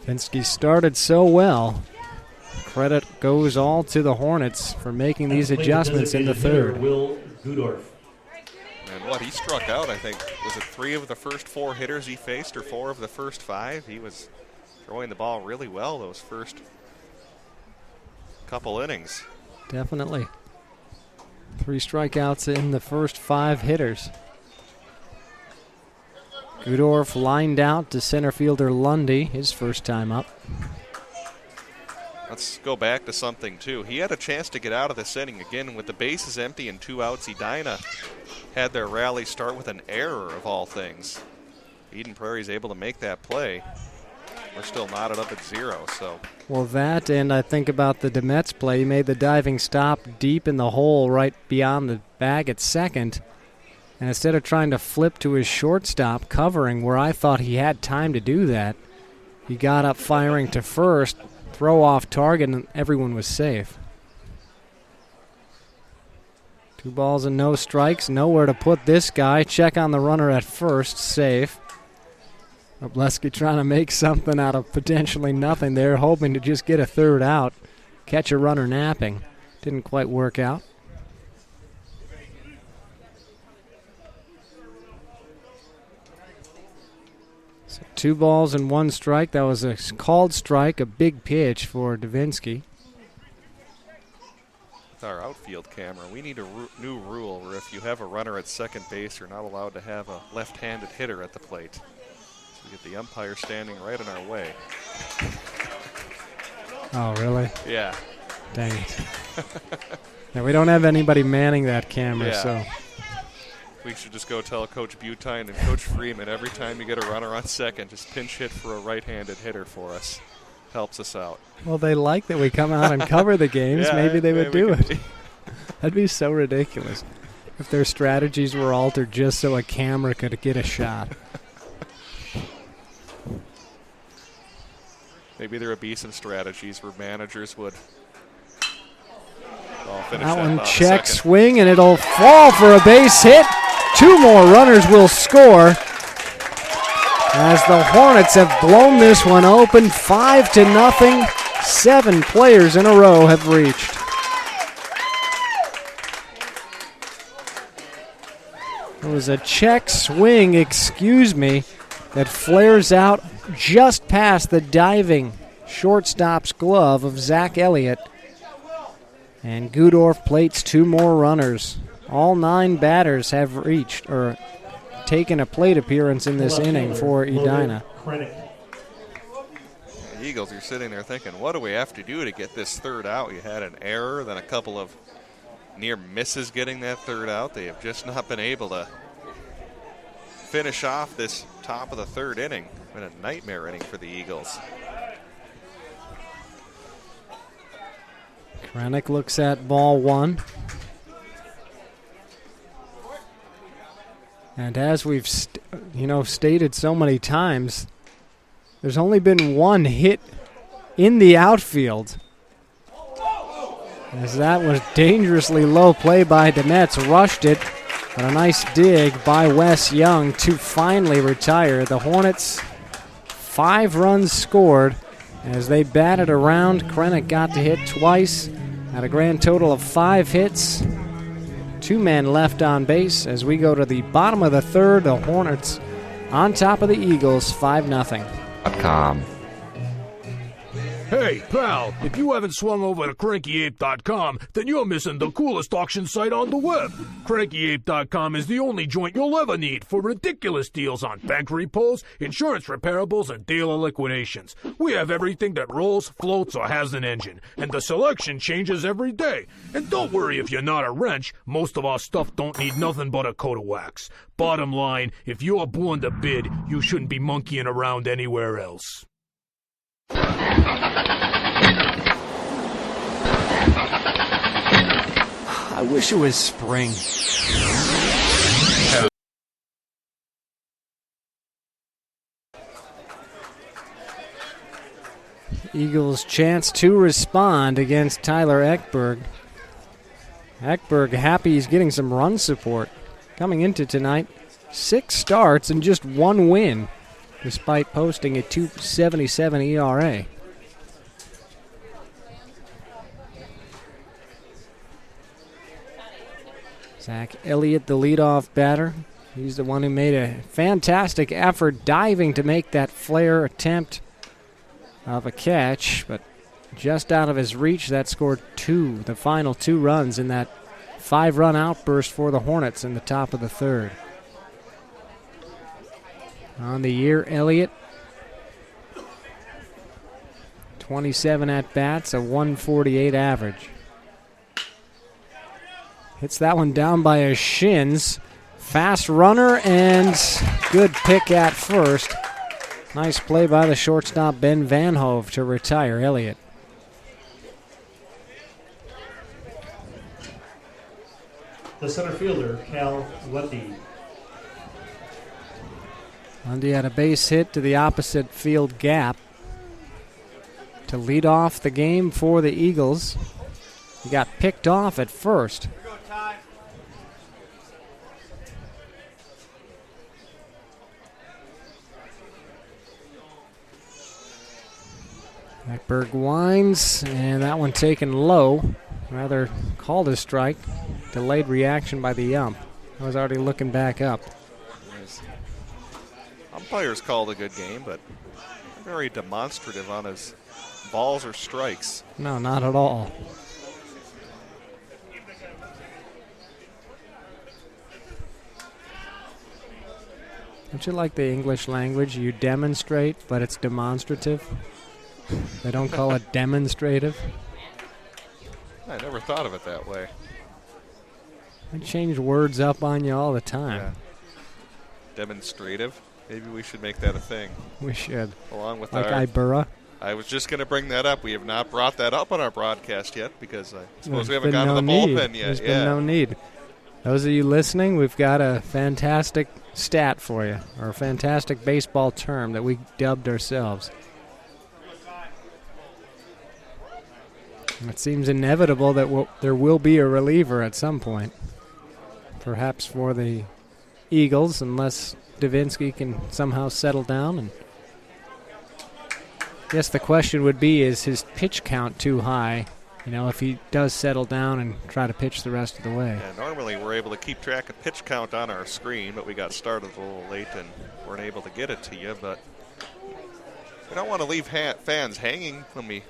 Pinsky started so well. Credit goes all to the Hornets for making these adjustments in the third. Will Gudorf. And what he struck out, I think, was it 3 of the first 4 hitters he faced or 4 of the first 5? He was throwing the ball really well those first couple innings. Definitely. 3 strikeouts in the first 5 hitters. Gudorf lined out to center fielder Lundy, his first time up. Let's go back to something, too. He had a chance to get out of this inning. Again, with the bases empty and 2 outs, Edina had their rally start with an error of all things. Eden Prairie's able to make that play. We're still knotted up at 0, so. Well, that, and I think about the Demets play. He made the diving stop deep in the hole right beyond the bag at second. And instead of trying to flip to his shortstop covering where I thought he had time to do that, he got up firing to first, throw off target, and everyone was safe. 2 balls and no strikes. Nowhere to put this guy. Check on the runner at first. Safe. Obleski trying to make something out of potentially nothing there, hoping to just get a third out. Catch a runner napping. Didn't quite work out. So 2 balls and 1 strike. That was a called strike, a big pitch for Davinsky. With our outfield camera, we need a new rule where if you have a runner at second base, you're not allowed to have a left-handed hitter at the plate. So we get the umpire standing right in our way. Oh, really? Yeah. Dang it. Yeah, we don't have anybody manning that camera, so. We should just go tell Coach Butine and Coach Freeman every time you get a runner on second, just pinch hit for a right-handed hitter for us. Helps us out. Well, they like that we come out and cover the games. Yeah, maybe they would do could it. That'd be so ridiculous if their strategies were altered just so a camera could get a shot. Maybe there would be some strategies where managers would finish that one about check, a second. swing, and it'll fall for a base hit. 2 more runners will score as the Hornets have blown this one open 5-0. 7 players in a row have reached. It was a check swing, that flares out just past the diving shortstop's glove of Zach Elliott. And Gudorf plates 2 more runners. All 9 batters have reached or taken a plate appearance in this inning for Edina. The Eagles are sitting there thinking, what do we have to do to get this third out? You had an error, then a couple of near misses getting that third out. They have just not been able to finish off this top of the third inning. Been a nightmare inning for the Eagles. Krennic looks at ball 1. And as we've stated so many times, there's only been 1 hit in the outfield. As that was dangerously low play by Demets, rushed it, but a nice dig by Wes Young to finally retire. The Hornets, 5 runs scored as they batted around. Krennic got to hit twice at a grand total of 5 hits. 2 men left on base as we go to the bottom of the third. The Hornets on top of the Eagles, 5-0. Hey, pal, if you haven't swung over to CrankyApe.com, then you're missing the coolest auction site on the web. CrankyApe.com is the only joint you'll ever need for ridiculous deals on bank repos, insurance reparables, and dealer liquidations. We have everything that rolls, floats, or has an engine, and the selection changes every day. And don't worry if you're not a wrench, most of our stuff don't need nothing but a coat of wax. Bottom line, if you're born to bid, you shouldn't be monkeying around anywhere else. I wish it was spring. Eagles' chance to respond against Tyler Eckberg. Eckberg happy he's getting some run support. Coming into tonight, 6 starts and just 1 win, despite posting a .277 ERA. Zach Elliott, the leadoff batter. He's the one who made a fantastic effort diving to make that flare attempt of a catch, but just out of his reach. That scored the final 2 runs in that 5-run outburst for the Hornets in the top of the 3rd. On the year, Elliott, 27 at-bats, a .148 average. Hits that one down by his shins. Fast runner and good pick at first. Nice play by the shortstop Ben Van Hove to retire Elliott. The center fielder, Cal Lundy. Lundy had a base hit to the opposite field gap to lead off the game for the Eagles. He got picked off at first. Eckberg winds, and that one taken low. Rather called a strike. Delayed reaction by the ump. I was already looking back up. Umpires called a good game, but very demonstrative on his balls or strikes. No, not at all. Don't you like the English language? You demonstrate, but it's demonstrative. They don't call it demonstrative. I never thought of it that way. They change words up on you all the time. Yeah. Demonstrative. Maybe we should make that a thing. We should. Along with like our Ibura. I was just going to bring that up. We have not brought that up on our broadcast yet because I suppose we haven't been gotten to the bullpen yet. There's been no need. Those of you listening, we've got a fantastic stat for you, or a fantastic baseball term that we dubbed ourselves. It seems inevitable that there will be a reliever at some point. Perhaps for the Eagles, unless Davinsky can somehow settle down. And I guess the question would be, is his pitch count too high? You know, if he does settle down and try to pitch the rest of the way. Yeah, normally we're able to keep track of pitch count on our screen, but we got started a little late and weren't able to get it to you. But we don't want to leave fans hanging when we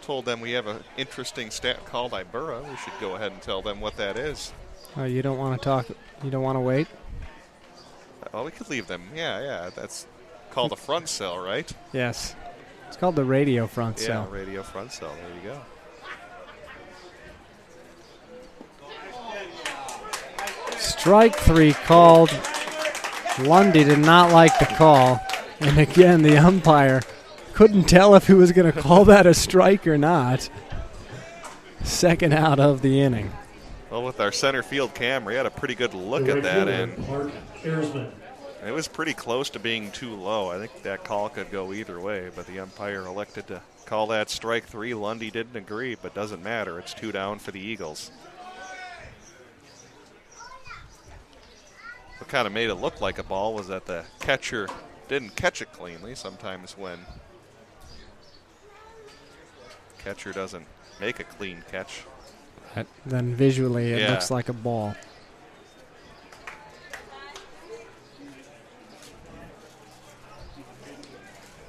told them we have an interesting stat called Ibura. We should go ahead and tell them what that is. Oh, you don't want to talk? You don't want to wait? Well, we could leave them. Yeah. That's called a front cell, right? Yes. It's called the radio front cell. Yeah, radio front cell. There you go. Strike 3 called. Lundy did not like the call. And again, the umpire couldn't tell if he was going to call that a strike or not. Second out of the inning. Well, with our center field camera, we had a pretty good look at that, and it was pretty close to being too low. I think that call could go either way, but the umpire elected to call that strike 3. Lundy didn't agree, but doesn't matter. It's 2 down for the Eagles. What kind of made it look like a ball was that the catcher didn't catch it cleanly. Sometimes when catcher doesn't make a clean catch, then visually it looks like a ball.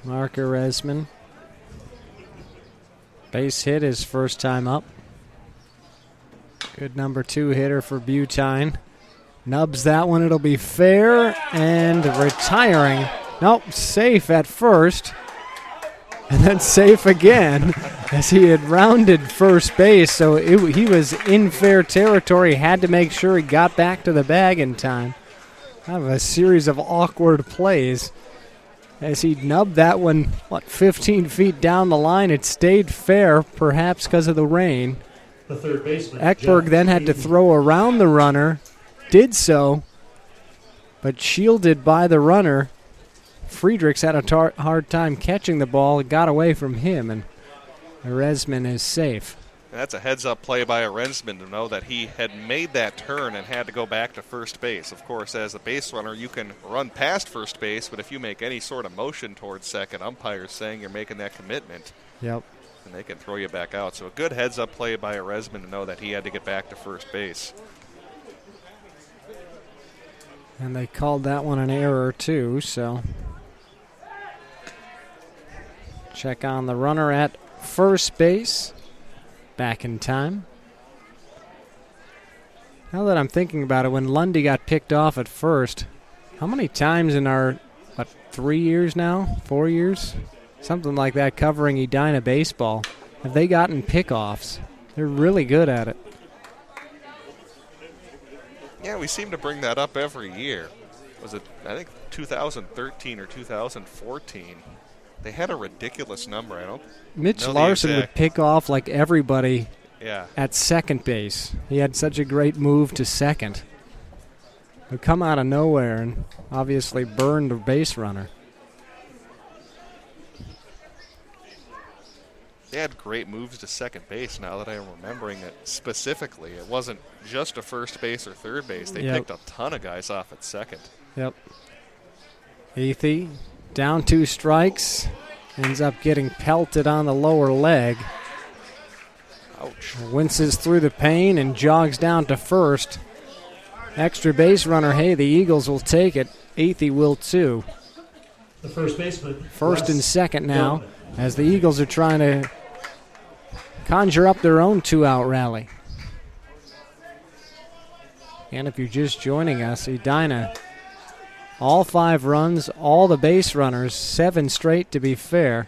Mark Eresman Base hit his first time up. Good number 2 hitter for Butine. Nubs that one, it'll be fair, and retiring. Nope, safe at first. And then safe again as he had rounded first base, so he was in fair territory, had to make sure he got back to the bag in time. Kind of a series of awkward plays as he nubbed that one, 15 feet down the line. It stayed fair, perhaps because of the rain. The third baseman, Ekberg then had to throw around the runner, did so, but shielded by the runner. Friedrichs had a hard time catching the ball. It got away from him, and Resman is safe. That's a heads-up play by Arensman to know that he had made that turn and had to go back to first base. Of course, as a base runner, you can run past first base, but if you make any sort of motion towards second, umpire's saying you're making that commitment. Yep. And they can throw you back out. So a good heads-up play by Arensman to know that he had to get back to first base. And they called that one an error, too, so check on the runner at first base. Back in time. Now that I'm thinking about it, when Lundy got picked off at first, how many times in our, 3 years now? 4 years? Something like that, covering Edina baseball, have they gotten pickoffs? They're really good at it. Yeah, we seem to bring that up every year. Was it, I think, 2013 or 2014? They had a ridiculous number. I don't Mitch know Larson would pick off like everybody at second base. He had such a great move to second. Would come out of nowhere and obviously burned a base runner. They had great moves to second base, now that I'm remembering it specifically. It wasn't just a first base or third base. They picked a ton of guys off at second. Yep. Ethy, down 2 strikes, ends up getting pelted on the lower leg. Ouch. Winces through the pain and jogs down to first. Extra base runner, hey, the Eagles will take it. Ethy will too. The first baseman. First and second now, as the Eagles are trying to conjure up their own 2-out rally. And if you're just joining us, Edina, all 5 runs, all the base runners, 7 straight to be fair.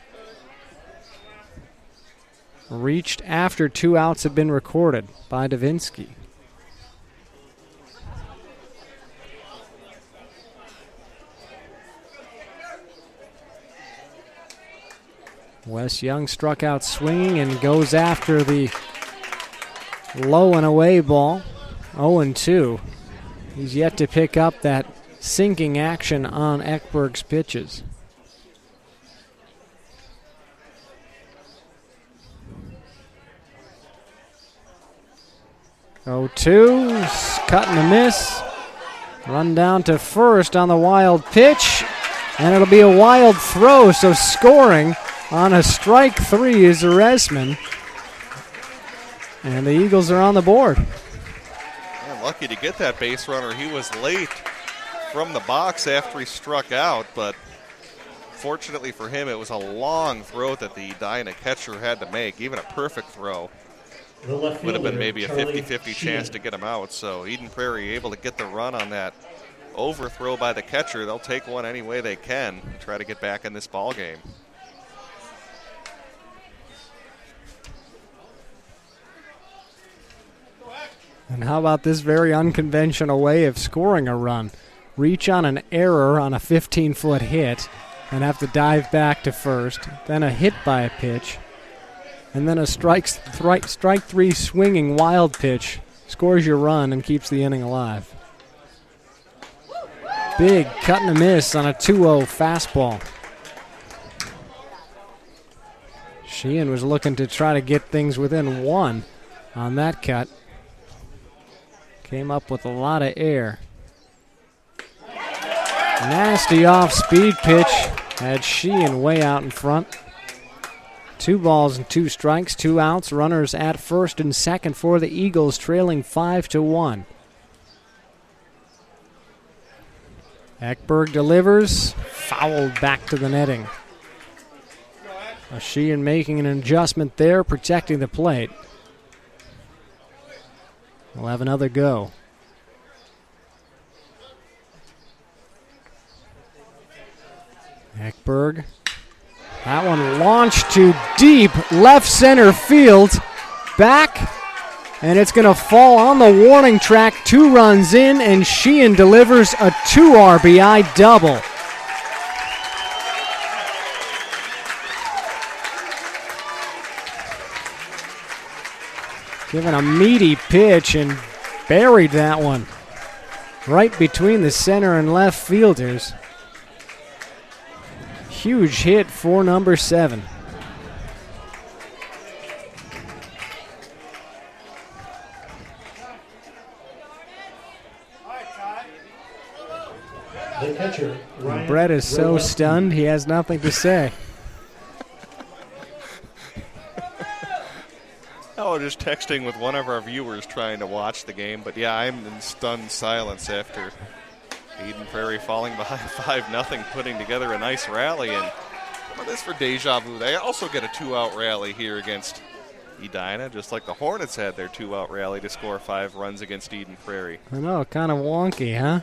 Reached after 2 outs have been recorded by Davinsky. Wes Young struck out swinging and goes after the low and away ball. 0-2. He's yet to pick up that sinking action on Ekberg's pitches. Cut and a miss. Run down to first on the wild pitch, and it'll be a wild throw, so scoring on a strike 3 is Resman. And the Eagles are on the board. Yeah, lucky to get that base runner. He was late from the box after he struck out, but fortunately for him, it was a long throw that the Edina catcher had to make. Even a perfect throw would have been maybe a 50-50 chance to get him out. So Eden Prairie able to get the run on that overthrow by the catcher. They'll take one any way they can and try to get back in this ball game. And how about this very unconventional way of scoring a run? Reach on an error on a 15-foot hit and have to dive back to first. Then a hit by a pitch. And then a strike 3 swinging wild pitch scores your run and keeps the inning alive. Big cut and a miss on a 2-0 fastball. Sheehan was looking to try to get things within 1 on that cut. Came up with a lot of air. Nasty off-speed pitch. Had Sheehan way out in front. 2 balls and 2 strikes, 2 outs. Runners at first and second for the Eagles, trailing 5-1. Ekberg delivers, fouled back to the netting. Sheehan making an adjustment there, protecting the plate. We'll have another go. Ekberg. That one launched to deep left center field. Back. And it's going to fall on the warning track. 2 runs in, and Sheehan delivers a 2 RBI double. Given a meaty pitch and buried that one right between the center and left fielders. Huge hit for number 7. The catcher, Ryan Brett is so Rowell. stunned he has nothing to say. Oh, just texting with one of our viewers trying to watch the game. But yeah, I'm in stunned silence after Eden Prairie falling behind 5-0, putting together a nice rally. And well, this for deja vu. They also get a 2-out rally here against Edina, just like the Hornets had their 2-out rally to score 5 runs against Eden Prairie. I know, kind of wonky, huh?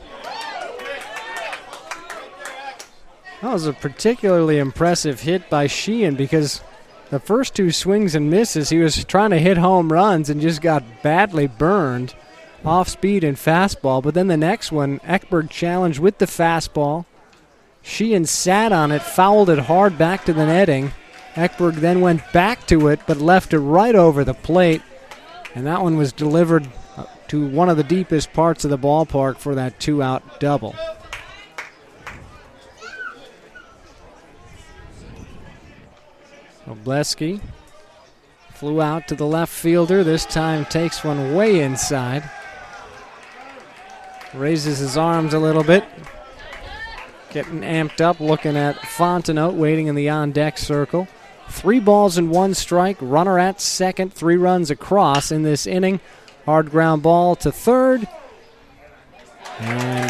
That was a particularly impressive hit by Sheehan because the first 2 swings and misses, he was trying to hit home runs and just got badly burned off speed and fastball. But then the next one, Ekberg challenged with the fastball. Sheehan sat on it, fouled it hard back to the netting. Ekberg then went back to it but left it right over the plate. And that one was delivered to one of the deepest parts of the ballpark for that 2-out double. Obleski flew out to the left fielder. This time takes one way inside. Raises his arms a little bit. Getting amped up, looking at Fontenot waiting in the on-deck circle. 3 balls and 1 strike. Runner at second. 3 runs across in this inning. Hard ground ball to third. And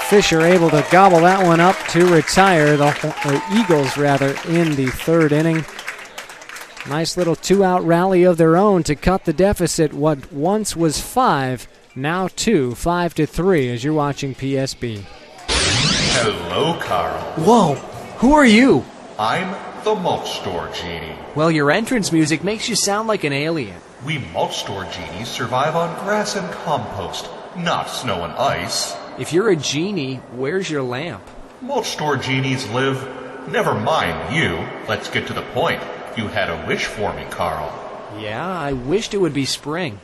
Fisher able to gobble that one up to retire the Eagles in the 3rd inning. Nice little 2-out rally of their own to cut the deficit. What once was 5, now 2, 5-3 as you're watching PSB. Hello, Carl. Whoa, who are you? I'm the Mulch Store Genie. Well, your entrance music makes you sound like an alien. We Mulch Store Genies survive on grass and compost, not snow and ice. If you're a genie, where's your lamp? Mulch Store Genies live... Never mind you. Let's get to the point. You had a wish for me, Carl. Yeah, I wished it would be spring.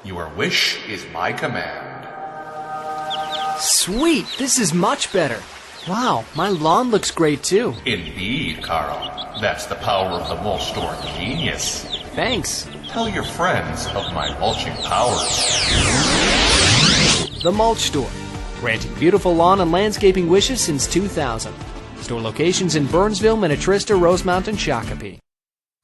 Your wish is my command. Sweet, this is much better. Wow, my lawn looks great too. Indeed, Carl. That's the power of the Mulch Store Genius. Thanks. Tell your friends of my mulching powers. The Mulch Store, granting beautiful lawn and landscaping wishes since 2000. Store locations in Burnsville, Minnetrista, Rosemount, and Shakopee.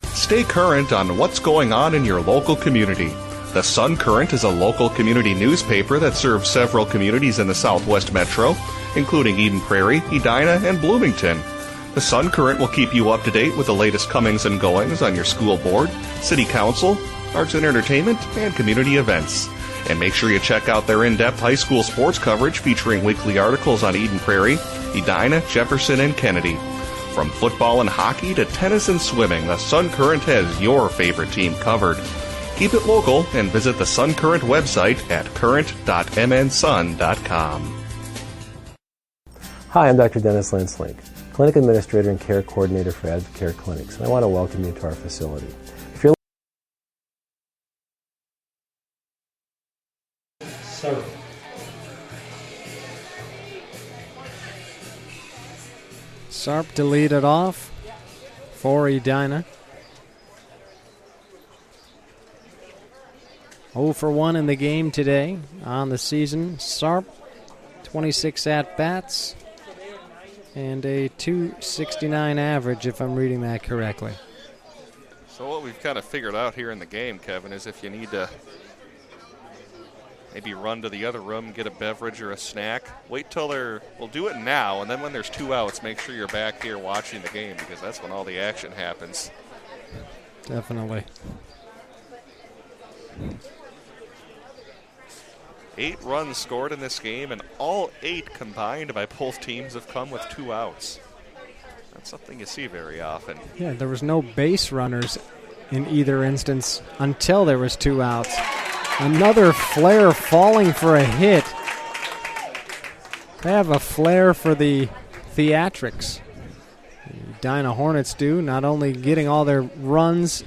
Stay current on what's going on in your local community. The Sun Current is a local community newspaper that serves several communities in the Southwest Metro, including Eden Prairie, Edina, and Bloomington. The Sun Current will keep you up to date with the latest comings and goings on your school board, city council, arts and entertainment, and community events. And make sure you check out their in-depth high school sports coverage featuring weekly articles on Eden Prairie, Edina, Jefferson, and Kennedy. From football and hockey to tennis and swimming, the Sun Current has your favorite team covered. Keep it local and visit the Sun Current website at current.mnsun.com. Hi, I'm Dr. Dennis Lanslink, Clinic Administrator and Care Coordinator for Advocare Clinics, and I want to welcome you to our facility. If you're Sarp to lead it off for Edina. 0 for 1 in the game today on the season. Sarp, 26 at-bats and a .269 average, if I'm reading that correctly. So what we've kind of figured out here in the game, Kevin, is if you need to maybe run to the other room, get a beverage or a snack, wait till we'll do it now, and then when there's 2 outs, make sure you're back here watching the game because that's when all the action happens. Definitely. 8 runs scored in this game, and all 8 combined by both teams have come with 2 outs. That's something you see very often. Yeah, there was no base runners in either instance until there was 2 outs. Another flare falling for a hit. They have a flair for the theatrics. The Edina Hornets do, not only getting all their runs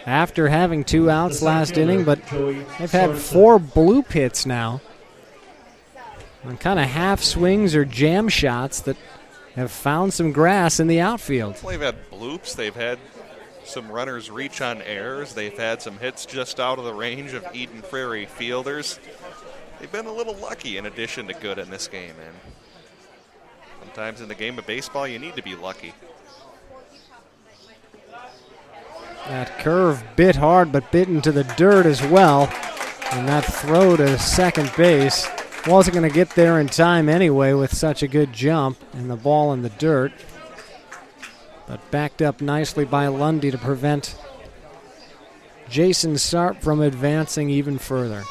after having 2 outs last inning, but they've had 4 bloop hits now on kind of half swings or jam shots that have found some grass in the outfield. They've had bloops. They've had some runners reach on errors. They've had some hits just out of the range of Eden Prairie fielders. They've been a little lucky in addition to good in this game, and sometimes in the game of baseball you need to be lucky. That curve bit hard, but bit into the dirt as well. And that throw to second base wasn't going to get there in time anyway with such a good jump and the ball in the dirt. But backed up nicely by Lundy to prevent Jason Sarp from advancing even further.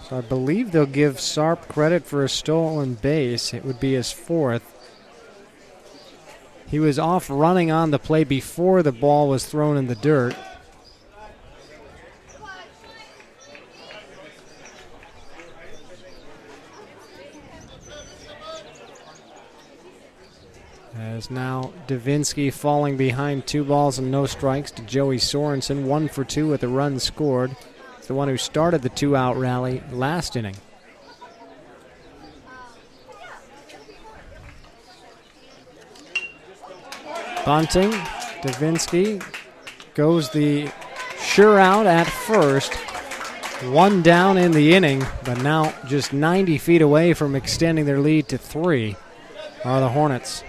So I believe they'll give Sarp credit for a stolen base. It would be his 4th. He was off running on the play before the ball was thrown in the dirt. As now Davinsky falling behind 2 balls and no strikes to Joey Sorensen, 1 for 2 with a run scored. It's the one who started the 2-out rally last inning. Bunting, Davinsky goes the sure out at first. 1 down in the inning, but now just 90 feet away from extending their lead to 3 are the Hornets.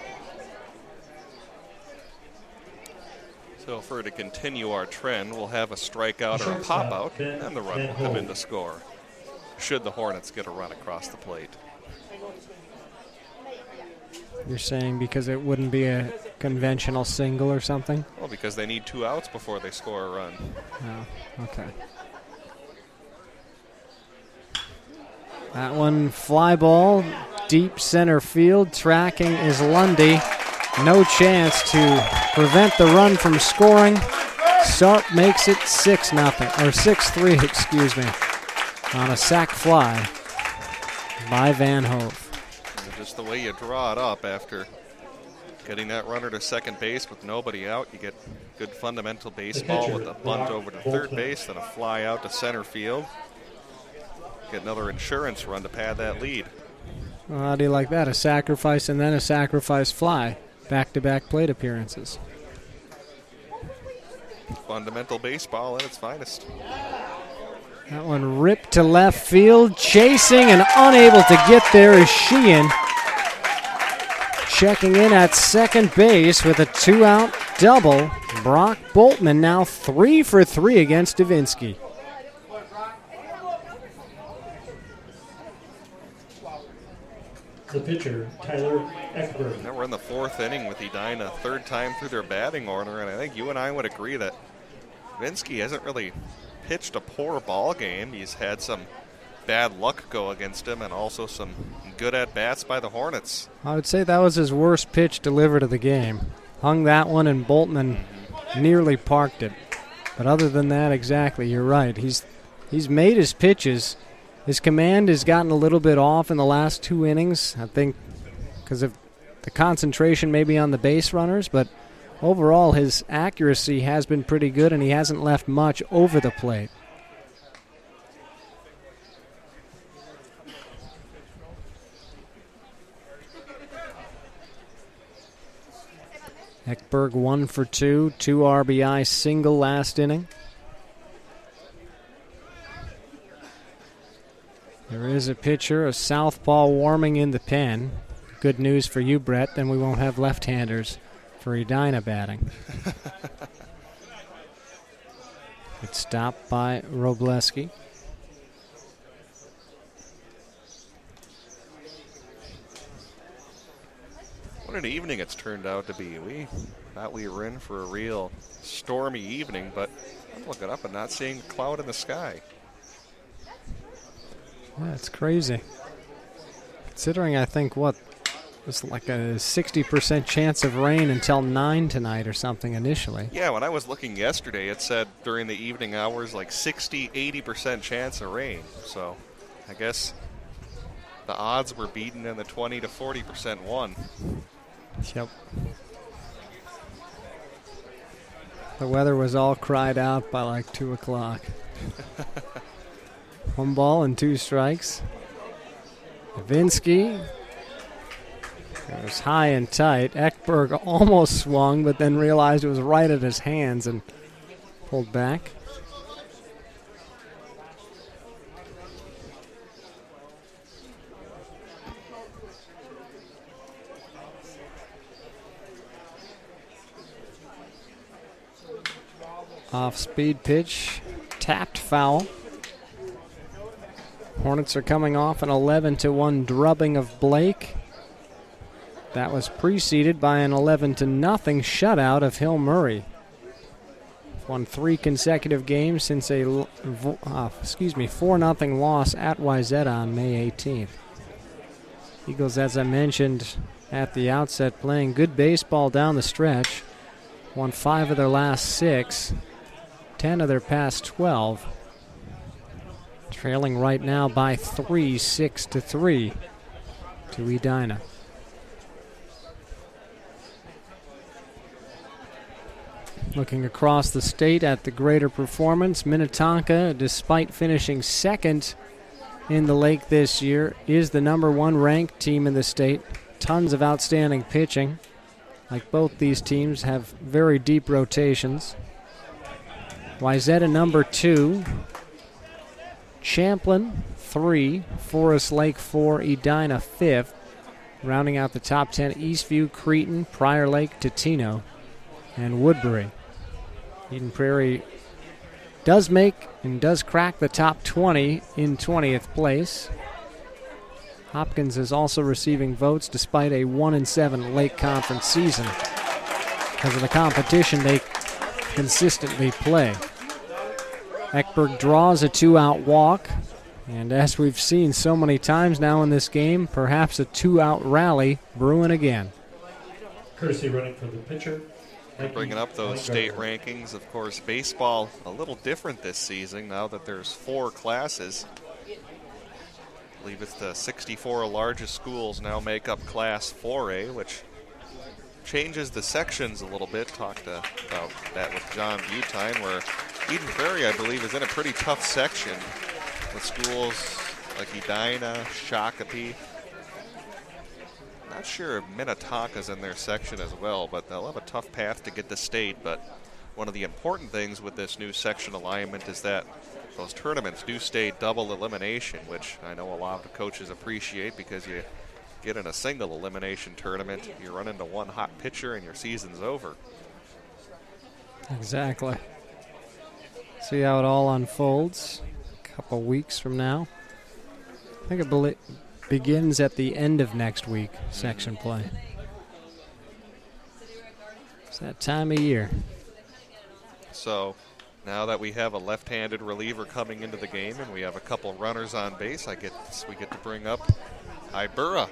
So if we're to continue our trend, we'll have a strikeout or a pop-out, and the run will come in to score, should the Hornets get a run across the plate. You're saying because it wouldn't be a conventional single or something? Well, because they need 2 outs before they score a run. Oh, okay. That one fly ball, deep center field. Tracking is Lundy. No chance to prevent the run from scoring. Sarp makes it 6-0, or 6-3, excuse me, on a sac fly by Van Hove. Just the way you draw it up after getting that runner to second base with nobody out, you get good fundamental baseball with a bunt over to third base, then a fly out to center field. Get another insurance run to pad that lead. Well, how do you like that? A sacrifice and then a sacrifice fly. Back-to-back plate appearances. Fundamental baseball at its finest. That one ripped to left field, chasing and unable to get there is Sheehan. Checking in at second base with a 2-out double. Brock Boltman now 3 for 3 against Davinsky. The pitcher, Tyler Ekberg. Now we're in the 4th inning with Edina, 3rd time through their batting order, and I think you and I would agree that Davinsky hasn't really pitched a poor ball game. He's had some bad luck go against him and also some good at-bats by the Hornets. I would say that was his worst pitch delivered of the game. Hung that one and Boltman nearly parked it. But other than that, exactly, you're right. He's made his pitches. His command has gotten a little bit off in the last 2 innings, I think because of the concentration maybe on the base runners, but overall his accuracy has been pretty good and he hasn't left much over the plate. Ekberg 1 for 2, 2 RBI single last inning. There is a pitcher, a southpaw warming in the pen. Good news for you, Brett, then we won't have left-handers for Edina batting. It's stopped by Robleski. What an evening it's turned out to be. We thought we were in for a real stormy evening, but I'm looking up and not seeing a cloud in the sky. Yeah, it's crazy. Considering, I think, it was like a 60% chance of rain until 9 tonight or something initially. Yeah, when I was looking yesterday, it said during the evening hours like 60-80% chance of rain. So I guess the odds were beaten and the 20 to 40% won. Yep. The weather was all cried out by like 2 o'clock. 1 ball and 2 strikes. Nowitzki. It was high and tight. Ekberg almost swung, but then realized it was right at his hands and pulled back. Off-speed pitch, tapped foul. Hornets are coming off an 11-1 drubbing of Blake. That was preceded by an 11-0 shutout of Hill Murray. Won 3 consecutive games since a 4-0 loss at Wayzata on May 18th. Eagles, as I mentioned at the outset, playing good baseball down the stretch. Won 5 of their last 6. 10 of their past 12. Trailing right now by 3, 6-3 to Edina. Looking across the state at the greater performance, Minnetonka, despite finishing second in the Lake this year, is the #1 ranked team in the state. Tons of outstanding pitching. Like both these teams have very deep rotations. Wayzata #2, Champlin 3, Forest Lake 4, Edina 5th. Rounding out the top 10, Eastview, Cretin, Prior Lake, Totino, and Woodbury. Eden Prairie does crack the top 20 in 20th place. Hopkins is also receiving votes despite a 1-7 Lake Conference season because of the competition they consistently play. Ekberg draws a 2-out walk, and as we've seen so many times now in this game, perhaps a 2-out rally brewing again. Courtesy running from the pitcher. Bringing up those state rankings, of course, baseball a little different this season now that there's 4 classes. I believe it's the 64 largest schools now make up Class 4A, which changes the sections a little bit. Talked about that with John Butine, where Eden Prairie, I believe, is in a pretty tough section with schools like Edina, Shakopee. Not sure if Minnetonka's in their section as well, but they'll have a tough path to get to state. But one of the important things with this new section alignment is that those tournaments do stay double elimination, which I know a lot of the coaches appreciate because you get in a single elimination tournament, you run into one hot pitcher and your season's over. Exactly. See how it all unfolds a couple weeks from now. I think it begins at the end of next week, section play. It's that time of year. So now that we have a left-handed reliever coming into the game and we have a couple runners on base, we get to bring up Ibura.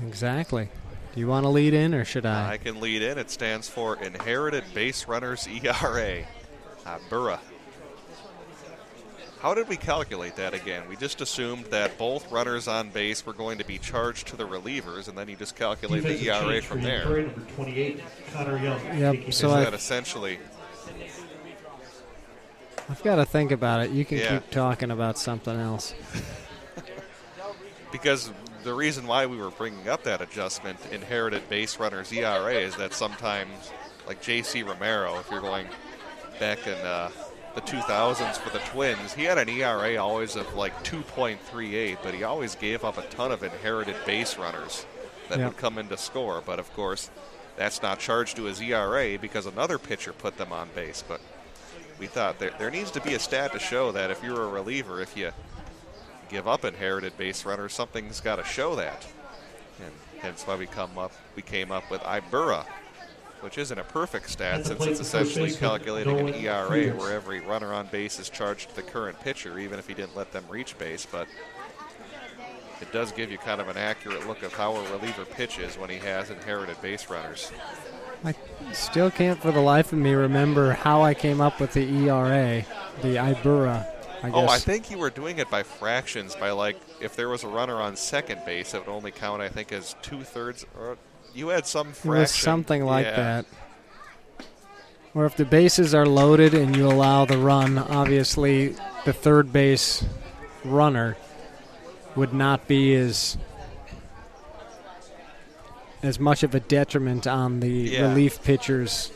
Exactly. Do you want to lead in or should I? I can lead in. It stands for Inherited Base Runners ERA. Ibura. How did we calculate that again? We just assumed that both runners on base were going to be charged to the relievers, and then you just calculate the ERA from there. Number 28, Connor Young. Yep. So that essentially. I've got to think about it. You can keep talking about something else. Because the reason why we were bringing up that adjustment, Inherited Base Runners ERA, is that sometimes, like J.C. Romero, if you're going back in the 2000s for the Twins, he had an ERA always of like 2.38, but he always gave up a ton of inherited base runners that would come in to score. But of course, that's not charged to his ERA because another pitcher put them on base. But we thought there needs to be a stat to show that if you're a reliever, if you give up inherited base runners, something's got to show that. And hence why we came up with Ibura, which isn't a perfect stat since it's essentially calculating an ERA where every runner on base is charged to the current pitcher, even if he didn't let them reach base. But it does give you kind of an accurate look of how a reliever pitches when he has inherited base runners. I still can't for the life of me remember how I came up with the ERA, the Ibura. I think you were doing it by fractions, by like if there was a runner on second base, it would only count, I think, as 2/3. Or you had some fraction. It was something like that. Or if the bases are loaded and you allow the run, obviously the third base runner would not be as much of a detriment on the relief pitcher's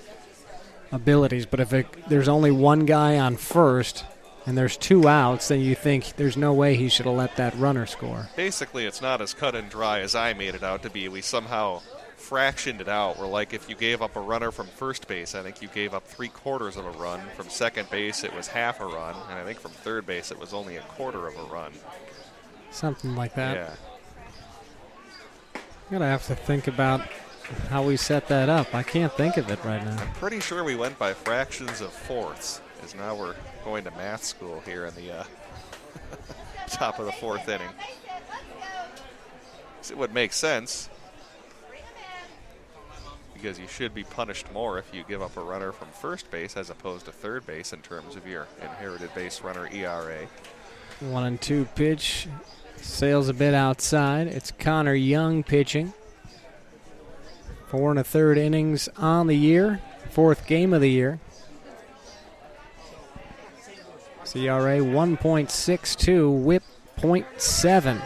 abilities. But if there's only one guy on first and there's 2 outs, then you think there's no way he should have let that runner score. Basically, it's not as cut and dry as I made it out to be. We somehow fractioned it out. Where like if you gave up a runner from first base, I think you gave up 3/4 of a run. From second base, it was half a run. And I think from third base, it was only 1/4 of a run. Something like that. Yeah. I'm going to have to think about how we set that up. I can't think of it right now. I'm pretty sure we went by fractions of fourths, as now we're going to math school here in the top of the 4th inning. It would make sense, because you should be punished more if you give up a runner from first base as opposed to third base in terms of your inherited base runner ERA. 1-2 pitch. Sails a bit outside. It's Connor Young pitching. 4 1/3 innings on the year. 4th game of the year. ERA 1.62, whip 0.7.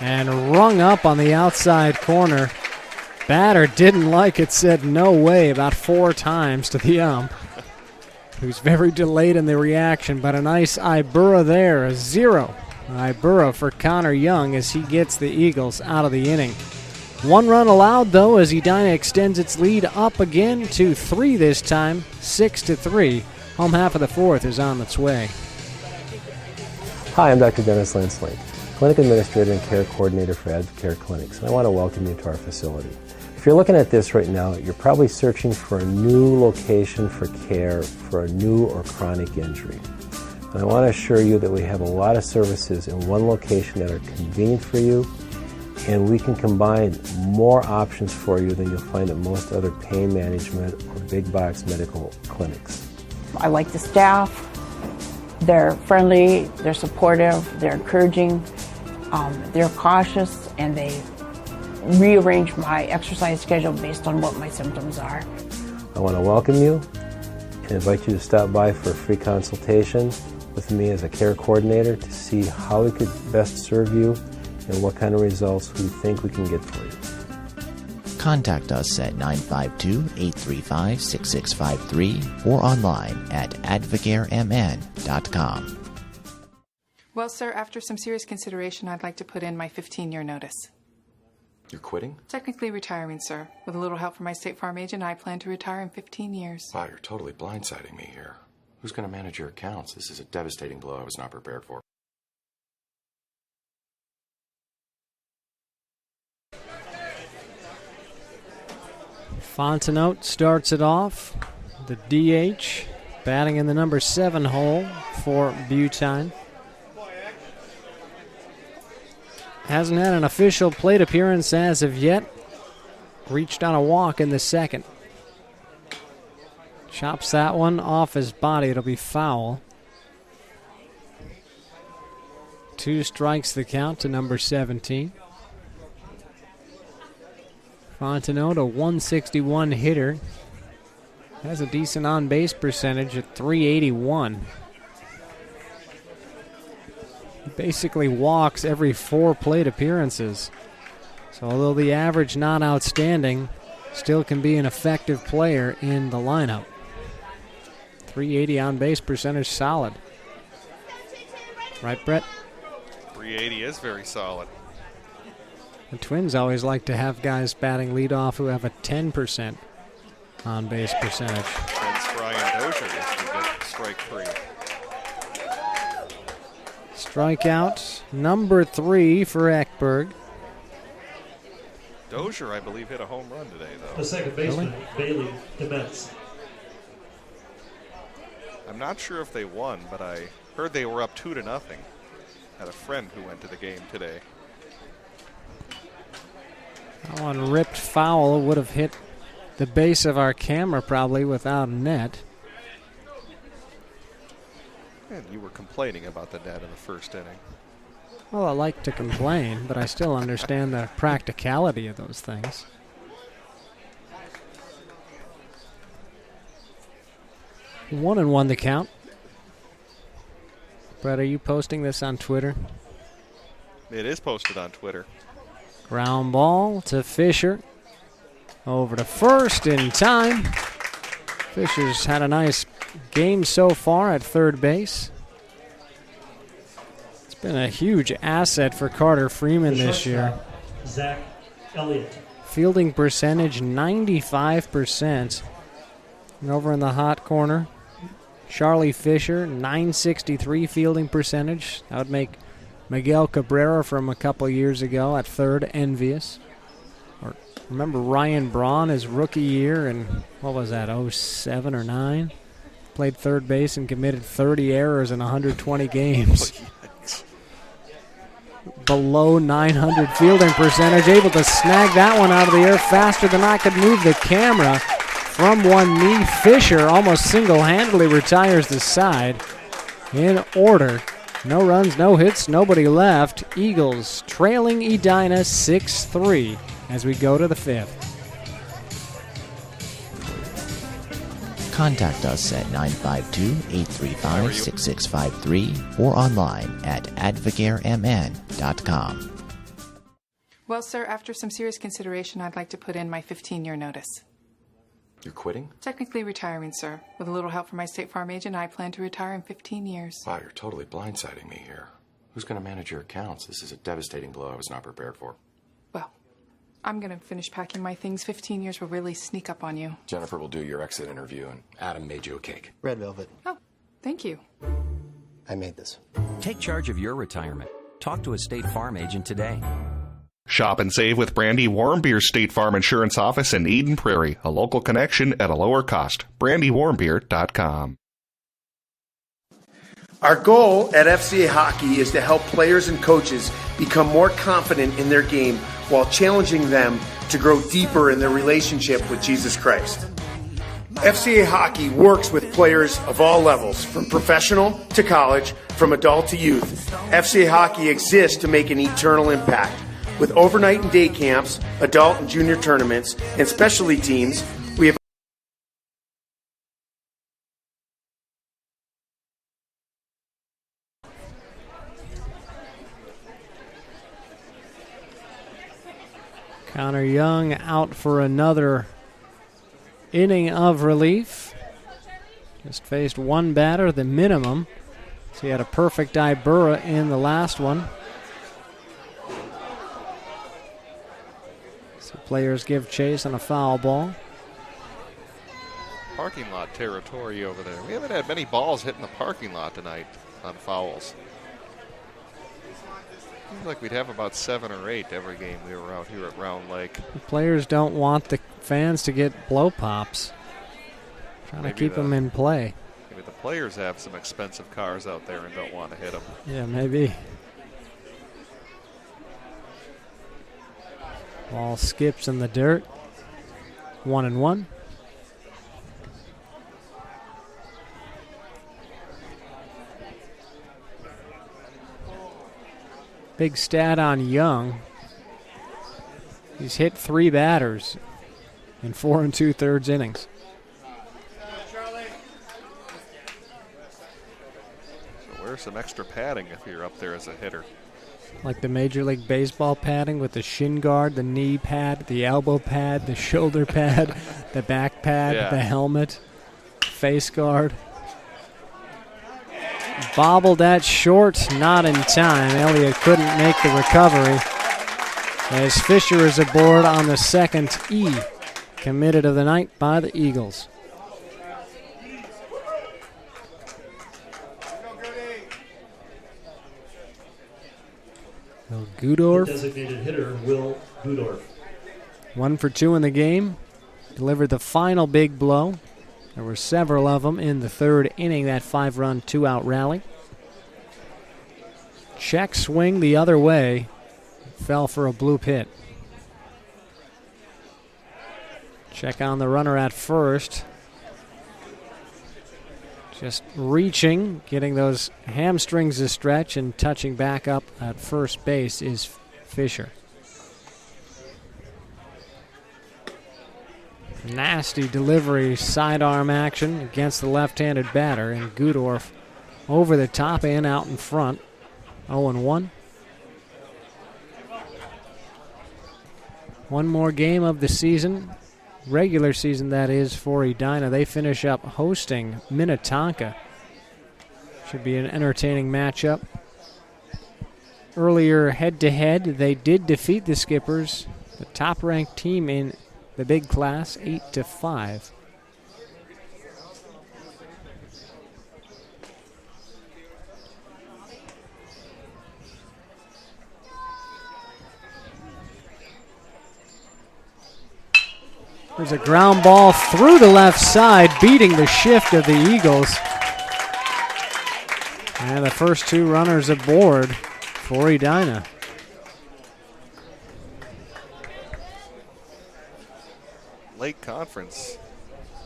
And rung up on the outside corner. Batter didn't like it, said no way about 4 times to the ump, who's very delayed in the reaction, but a nice Ibura there, a 0. Ibura for Connor Young as he gets the Eagles out of the inning. 1 run allowed, though, as Edina extends its lead up again to 3 this time, 6-3. Home half of the 4th is on its way. Hi, I'm Dr. Dennis Lanslink, Clinic Administrator and Care Coordinator for Advocare Clinics, and I want to welcome you to our facility. If you're looking at this right now, you're probably searching for a new location for care for a new or chronic injury. And I want to assure you that we have a lot of services in one location that are convenient for you, and we can combine more options for you than you'll find at most other pain management or big box medical clinics. I like the staff. They're friendly, they're supportive, they're encouraging, they're cautious, and they rearrange my exercise schedule based on what my symptoms are. I want to welcome you and invite you to stop by for a free consultation with me as a care coordinator to see how we could best serve you and what kind of results we think we can get for you. Contact us at 952-835-6653 or online at advocaremn.com. Well, sir, after some serious consideration, I'd like to put in my 15-year notice. You're quitting? Technically retiring, sir. With a little help from my State Farm agent, I plan to retire in 15 years. Wow, you're totally blindsiding me here. Who's going to manage your accounts? This is a devastating blow I was not prepared for. Fontenot starts it off. The DH batting in the number 7 hole for Butine. Hasn't had an official plate appearance as of yet. Reached on a walk in the 2nd. Chops that one off his body. It'll be foul. 2 strikes the count to number 17. Fontenot, a 161 hitter, has a decent on-base percentage at .381. He basically walks every 4 plate appearances. So although the average not outstanding, still can be an effective player in the lineup. .380 on-base percentage, solid. Right, Brett? .380 is very solid. The Twins always like to have guys batting leadoff who have a 10% on-base percentage. That's Brian Dozier to get strike 3. Strikeout number 3 for Ekberg. Dozier, I believe, hit a home run today, though. The second baseman, Bailey Demetz. I'm not sure if they won, but I heard they were up 2-0. Had a friend who went to the game today. That one ripped foul, would have hit the base of our camera probably without a net. And you were complaining about the net in the first inning. Well, I like to complain, but I still understand the practicality of those things. One and one the count. Brett, are you posting this on Twitter? It is posted on Twitter. Ground ball to Fisher. Over to first in time. Fisher's had a nice game so far at third base. It's been a huge asset for Carter Freeman this year. Zach Elliott. Fielding percentage 95%. And over in the hot corner, Charlie Fisher, 963 fielding percentage. That would make Miguel Cabrera from a couple years ago at third envious. Or remember Ryan Braun, his rookie year, and what was that, 07 or 09? Played third base and committed 30 errors in 120 games. Below 900 fielding percentage, able to snag that one out of the air faster than I could move the camera. From one knee, Fisher almost single-handedly retires the side. In order, no runs, no hits, nobody left. Eagles trailing Edina 6-3 as we go to the fifth. Contact us at 952-835-6653 or online at advocaremn.com. Well, sir, after some serious consideration, I'd like to put in my 15-year notice. You're quitting? Technically retiring, sir. With a little help from my State Farm agent, I plan to retire in 15 years. Wow, you're totally blindsiding me here. Who's going to manage your accounts? This is a devastating blow I was not prepared for. Well, I'm going to finish packing my things. 15 years will really sneak up on you. Jennifer will do your exit interview, and Adam made you a cake. Red velvet. Oh, thank you. I made this. Take charge of your retirement. Talk to a State Farm agent today. Shop and save with Brandy Warmbeer's State Farm Insurance Office in Eden Prairie. A local connection at a lower cost. BrandyWarmbeer.com. Our goal at FCA Hockey is to help players and coaches become more confident in their game while challenging them to grow deeper in their relationship with Jesus Christ. FCA Hockey works with players of all levels, from professional to college, from adult to youth. FCA Hockey exists to make an eternal impact. With overnight and day camps, adult and junior tournaments, and specialty teams, we have Connor Young out for another inning of relief. Just faced one batter, the minimum. So he had a perfect Ibura in the last one. So players give chase on a foul ball. Parking lot territory over there. We haven't had many balls hitting the parking lot tonight on fouls. Seems like we'd have about 7 or 8 every game we were out here at Round Lake. The players don't want the fans to get blow pops. Trying to keep them in play. Maybe the players have some expensive cars out there and don't want to hit them. Yeah, maybe. Ball skips in the dirt. 1-1. Big stat on Young. He's hit 3 batters in 4 2/3 innings. So wear some extra padding if you're up there as a hitter. Like the Major League Baseball padding with the shin guard, the knee pad, the elbow pad, the shoulder pad, the back pad, the helmet, face guard. Bobbled at short, not in time. Elliott couldn't make the recovery as Fisher is aboard on the second E committed of the night by the Eagles. Will Gudorf. The designated hitter, Will Gudorf. 1 for 2 in the game. Delivered the final big blow. There were several of them in the third inning, that 5-run, 2-out rally. Check swing the other way. Fell for a bloop hit. Check on the runner at first. Just reaching, getting those hamstrings to stretch, and touching back up at first base is Fisher. Nasty delivery, sidearm action against the left-handed batter, and Gudorf over the top and out in front. 0-1. One more game of the season, regular season that is, for Edina. They finish up hosting Minnetonka. Should be an entertaining matchup. Earlier head-to-head, they did defeat the Skippers, the top-ranked team in the big class, 8-5. There's a ground ball through the left side, beating the shift of the Eagles. And the first 2 runners aboard for Edina. Lake Conference,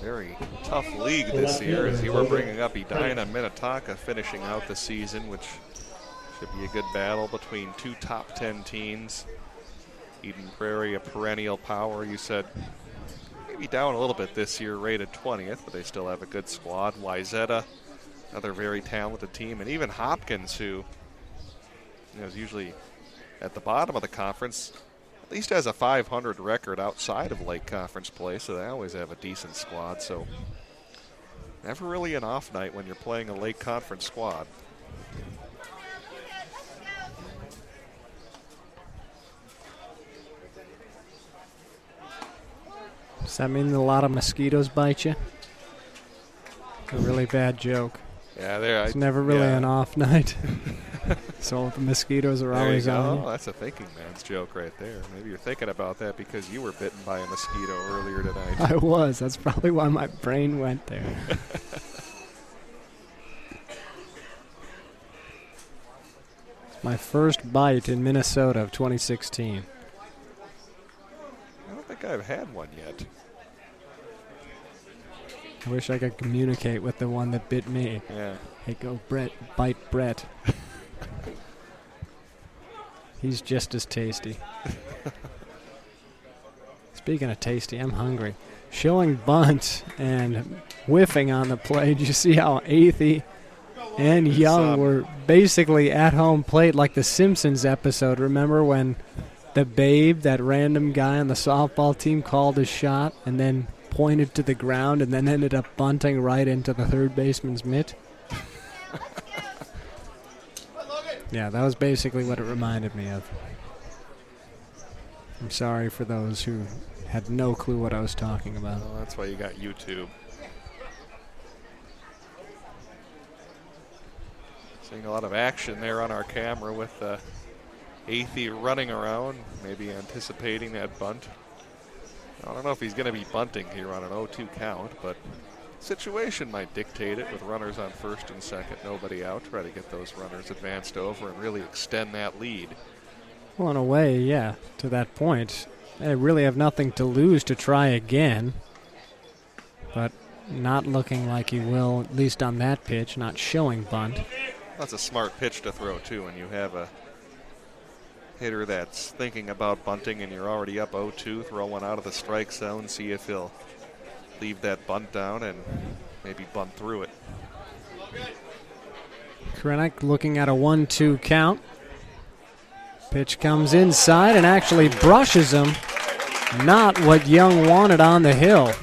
very tough league this year, as you were bringing up. Edina, Minnetonka finishing out the season, which should be a good battle between 2 top 10 teams. Eden Prairie, a perennial power. You said maybe down a little bit this year, rated 20th, but they still have a good squad. Wayzata, another very talented team, and even Hopkins, who is usually at the bottom of the conference, at least has a 500 record outside of Lake Conference play, so they always have a decent squad. So never really an off night when you're playing a Lake Conference squad. Does that mean a lot of mosquitoes bite you? It's a really bad joke. Yeah, it's never really an off night. So the mosquitoes are always on. Oh, that's a thinking man's joke right there. Maybe you're thinking about that because you were bitten by a mosquito earlier tonight. I was. That's probably why my brain went there. My first bite in Minnesota of 2016. I don't think I've had one yet. I wish I could communicate with the one that bit me. Yeah. Hey, go Brett, bite Brett. He's just as tasty. Speaking of tasty, I'm hungry. Showing bunt and whiffing on the play. Did you see how Athey and Young were basically at home plate like the Simpsons episode? Remember when the Babe, that random guy on the softball team, called his shot and then pointed to the ground and then ended up bunting right into the third baseman's mitt? Yeah, that was basically what it reminded me of. I'm sorry for those who had no clue what I was talking about. Well, that's why you got YouTube. Seeing a lot of action there on our camera with Athey running around, maybe anticipating that bunt. I don't know if he's going to be bunting here on an 0-2 count, but situation might dictate it with runners on first and second, nobody out. Try to get those runners advanced over and really extend that lead. Well, in a way, yeah, to that point. They really have nothing to lose to try again, but not looking like he will, at least on that pitch, not showing bunt. That's a smart pitch to throw, too, when you have a hitter that's thinking about bunting and you're already up 0-2, throw one out of the strike zone, see if he'll leave that bunt down and maybe bunt through it. Krenek looking at a 1-2 count. Pitch comes inside and actually brushes him. Not what Young wanted on the hill.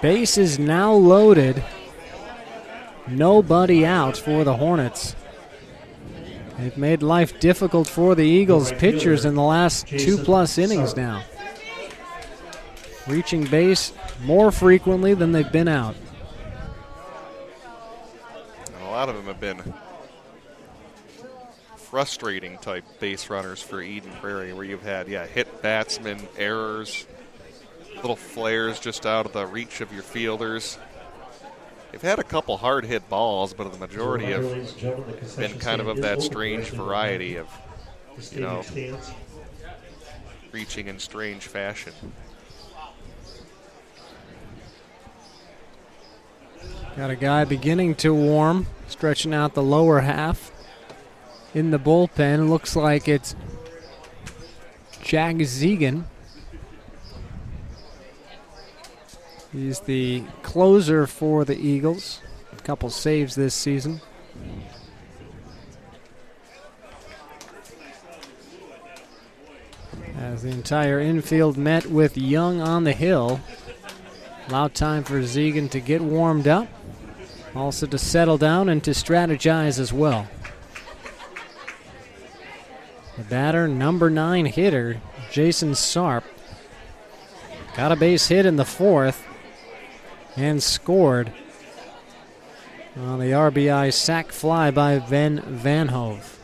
Base is now loaded. Nobody out for the Hornets. They've made life difficult for the Eagles pitchers in the last 2+ innings now. Reaching base more frequently than they've been out. And a lot of them have been frustrating type base runners for Eden Prairie, where you've had, hit batsmen, errors, little flares just out of the reach of your fielders. They've had a couple hard hit balls, but the majority have been kind of that strange variety of, reaching in strange fashion. Got a guy beginning to warm, stretching out the lower half in the bullpen. Looks like it's Jack Zegan. He's the closer for the Eagles. A couple saves this season. As the entire infield met with Young on the hill. Allowed time for Zegan to get warmed up. Also to settle down and to strategize as well. The batter, number 9 hitter, Jason Sarp. Got a base hit in the 4th and scored on the RBI sac fly by Ben Van Hove.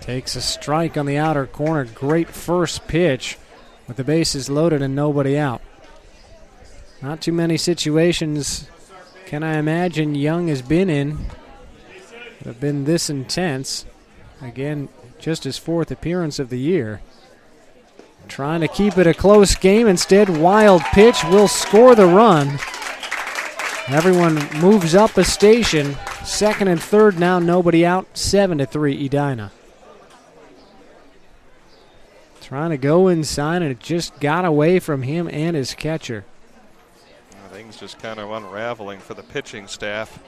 Takes a strike on the outer corner. Great first pitch with the bases loaded and nobody out. Not too many situations can I imagine Young has been in that have been this intense. Again, just his 4th appearance of the year. Trying to keep it a close game. Instead, wild pitch will score the run. Everyone moves up a station. 2nd and 3rd now, nobody out. 7-3 Edina. Trying to go inside, and it just got away from him and his catcher. Things just kind of unraveling for the pitching staff.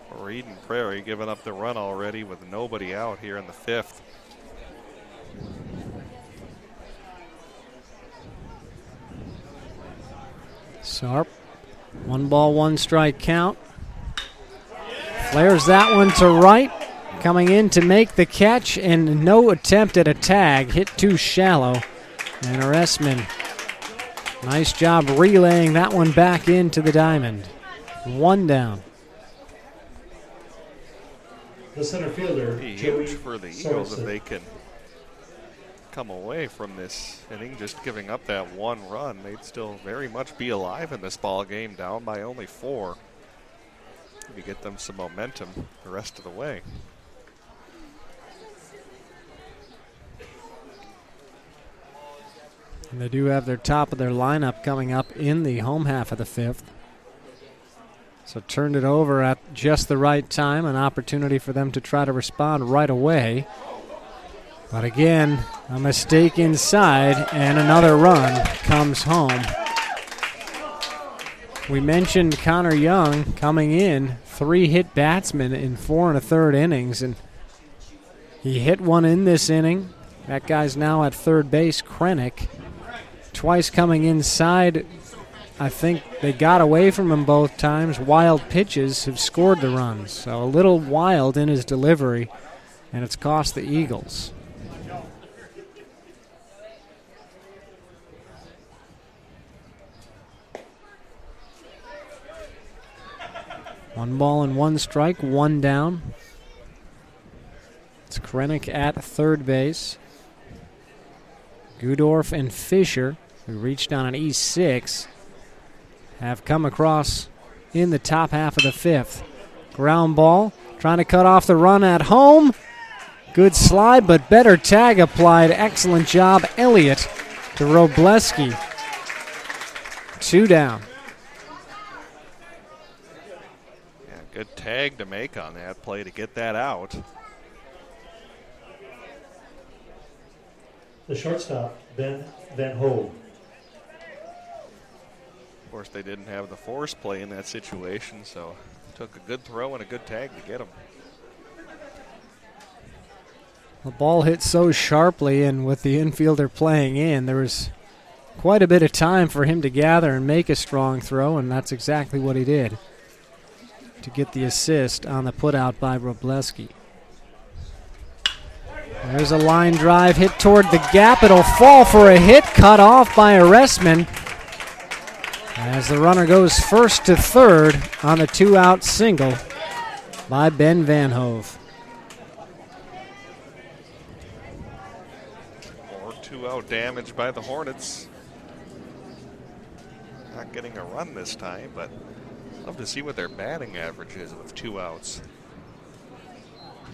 For Eden Prairie giving up the run already with nobody out here in the 5th. Sarp, 1 ball, 1 strike count. Flares that one to right. Coming in to make the catch, and no attempt at a tag. Hit too shallow. And Arestman, nice job relaying that one back into the diamond. 1 down. The center fielder, huge for the Eagles if they can come away from this inning just giving up that 1 run. They'd still very much be alive in this ball game, down by only 4. Maybe get them some momentum the rest of the way. And they do have their top of their lineup coming up in the home half of the 5th. So turned it over at just the right time, an opportunity for them to try to respond right away. But again, a mistake inside, and another run comes home. We mentioned Connor Young coming in, 3 hit batsmen in 4 1/3 innings, and he hit one in this inning. That guy's now at third base, Krennick. Twice coming inside. I think they got away from him both times. Wild pitches have scored the runs. So a little wild in his delivery, and it's cost the Eagles. One ball and 1 strike, 1 down. It's Krennick at third base. Gudorf and Fisher, who reached down on E6, have come across in the top half of the 5th. Ground ball, trying to cut off the run at home. Good slide, but better tag applied. Excellent job, Elliott to Robleski. 2 down. Yeah, good tag to make on that play to get that out. The shortstop, Ben Van Hove. Of course, they didn't have the force play in that situation, so took a good throw and a good tag to get him. The ball hit so sharply, and with the infielder playing in, there was quite a bit of time for him to gather and make a strong throw, and that's exactly what he did to get the assist on the putout by Robleski. There's a line drive hit toward the gap. It'll fall for a hit, cut off by Arestman as the runner goes first to third on the 2-out single. by Ben Van Hove. More 2-out damage by the Hornets. Not getting a run this time, but love to see what their batting average is with 2 outs.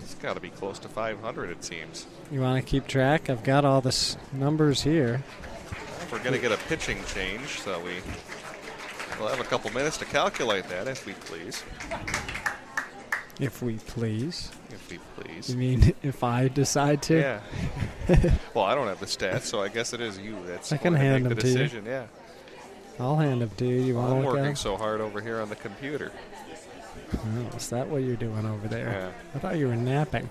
It's got to be close to 500, it seems. You want to keep track? I've got all the numbers here. We're going to get a pitching change, so we'll have a couple minutes to calculate that, if we please. If we please. If we please. You mean if I decide to? Yeah. Well, I don't have the stats, so I guess it is you that's I can going to hand make the them to decision. you. Yeah. I'll hand them to you. You want to I'm look working at so hard over here on the computer. Oh, is that what you're doing over there? Yeah. I thought you were napping.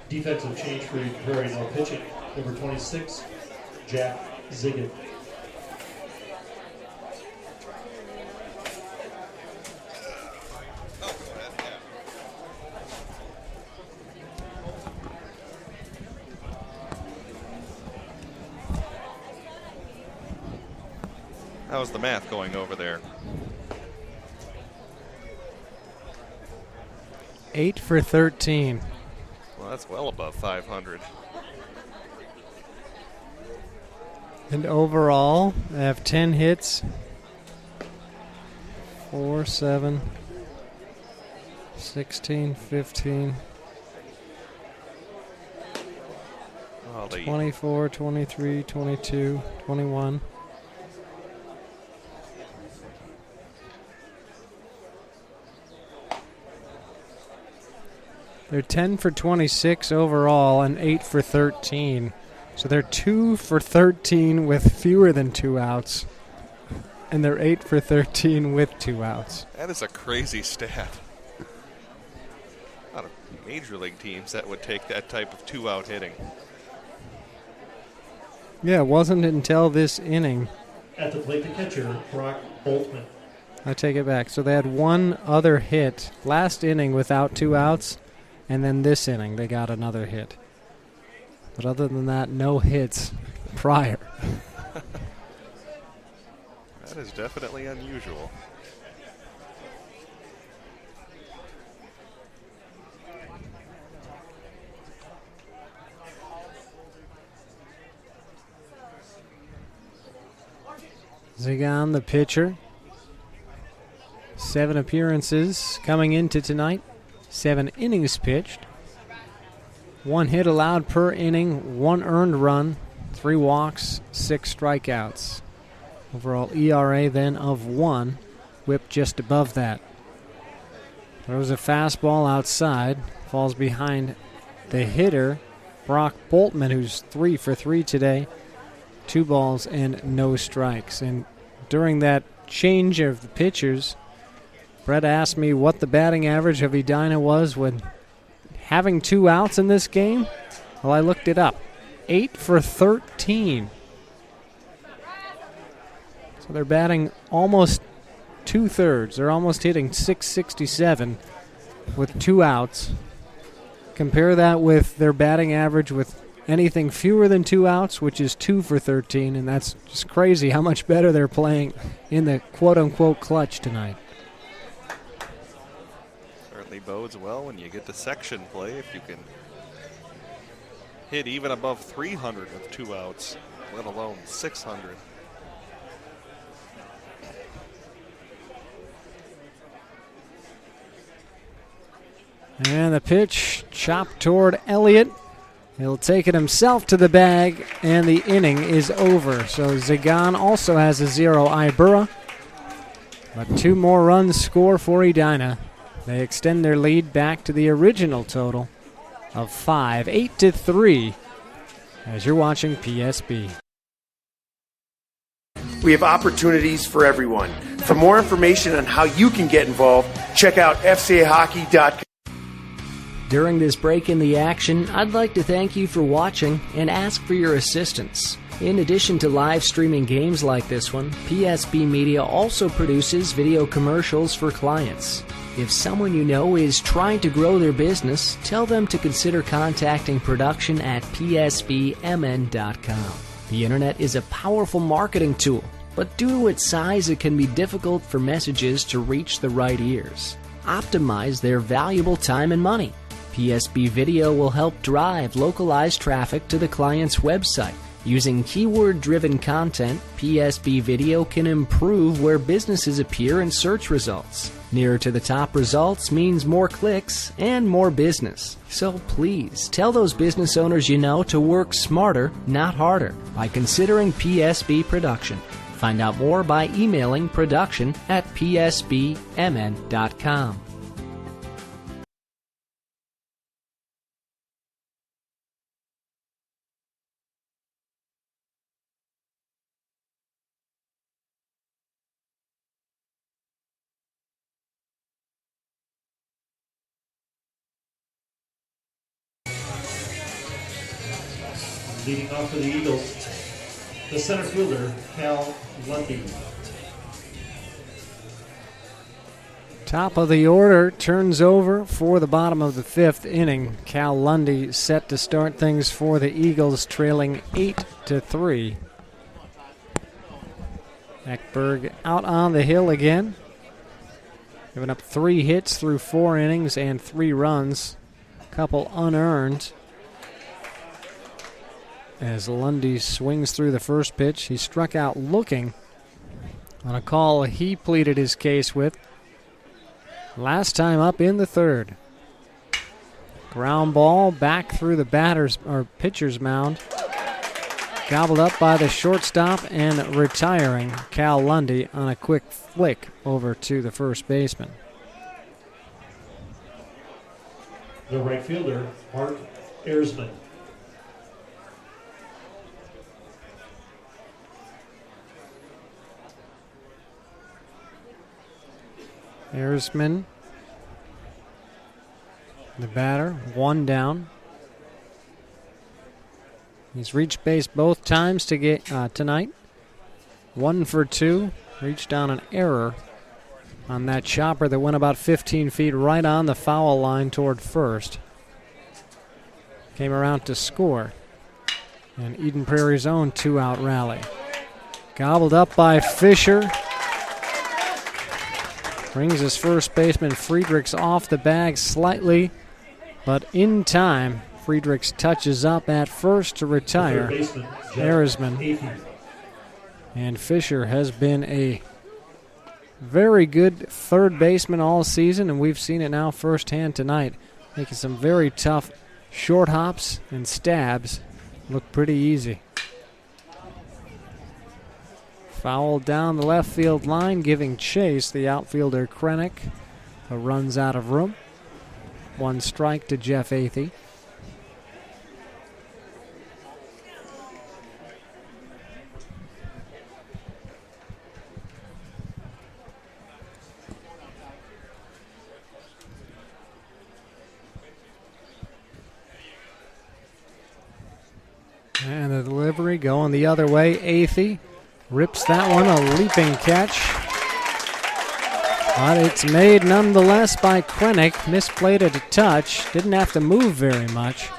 Defensive change for Prairie, now pitching. Number 26, Jack Ziggett. How's the math going over there? 8 for 13. Well, that's well above 500. And overall, I have 10 hits. 4, 7, 16, 15, 24, 23, 22, 21. They're 10 for 26 overall and 8 for 13. So they're 2 for 13 with fewer than 2 outs. And they're 8 for 13 with 2 outs. That is a crazy stat. A lot of major league teams that would take that type of 2-out hitting. Yeah, it wasn't until this inning. At the plate, the catcher, Brock Boltman. I take it back. So they had one other hit last inning without 2 outs. And then this inning, they got another hit. But other than that, no hits prior. That is definitely unusual. Zigan, the pitcher. 7 appearances coming into tonight. 7 innings pitched. 1 hit allowed per inning, 1 earned run, 3 walks, 6 strikeouts. Overall ERA then of 1, whip just above that. Throws a fastball outside, falls behind the hitter, Brock Boltman, who's 3 for 3 today. 2 balls and no strikes. And during that change of the pitchers, Brett asked me what the batting average of Edina was when having 2 outs in this game. Well, I looked it up. 8 for 13. So they're batting almost 2/3. They're almost hitting .667 with 2 outs. Compare that with their batting average with anything fewer than 2 outs, which is 2 for 13, and that's just crazy how much better they're playing in the quote-unquote clutch tonight. Certainly bodes well when you get to section play if you can hit even above 300 with 2 outs, let alone 600. And the pitch chopped toward Elliott. He'll take it himself to the bag, and the inning is over. So Zigan also has a 0 Ibura. But 2 more runs score for Edina. They extend their lead back to the original total of 5, 8-3, as you're watching PSB. We have opportunities for everyone, For more information on how you can get involved, check out fcahockey.com. During this break in the action, I'd like to thank you for watching and ask for your assistance. In addition to live streaming games like this one, PSB Media also produces video commercials for clients. If someone you know is trying to grow their business, tell them to consider contacting production at psbmn.com. The internet is a powerful marketing tool, but due to its size, it can be difficult for messages to reach the right ears. Optimize their valuable time and money. PSB Video will help drive localized traffic to the client's website. Using keyword-driven content, PSB Video can improve where businesses appear in search results. Nearer to the top results means more clicks and more business. So please, tell those business owners you know to work smarter, not harder, by considering PSB Production. Find out more by emailing production@psbmn.com. Leading off for the Eagles, the center fielder, Cal Lundy. Top of the order turns over for the bottom of the fifth inning. Cal Lundy set to start things for the Eagles, trailing 8-3. Ekberg out on the hill again, giving up 3 hits through 4 innings and 3 runs, a couple unearned. As Lundy swings through the first pitch, he struck out looking on a call he pleaded his case with last time up in the third. Ground ball back through the pitcher's mound. Gobbled up by the shortstop and retiring Cal Lundy on a quick flick over to the first baseman. The right fielder, Mark Ersman. Ersman, the batter, 1 down. He's reached base both times tonight. 1 for 2. Reached on an error on that chopper that went about 15 feet right on the foul line toward first. Came around to score. And Eden Prairie's own 2-out rally. Gobbled up by Fisher. Brings his first baseman Friedrichs off the bag slightly, but in time, Friedrichs touches up at first to retire Ersman. And Fisher has been a very good third baseman all season, and we've seen it now firsthand tonight, making some very tough short hops and stabs look pretty easy. Foul down the left field line, giving chase the outfielder Krennick, who runs out of room. 1 strike to Jeff Athey. And the delivery going the other way. Athey rips that one, a leaping catch. But it's made nonetheless by Krennick. Misplayed it a touch. Didn't have to move very much.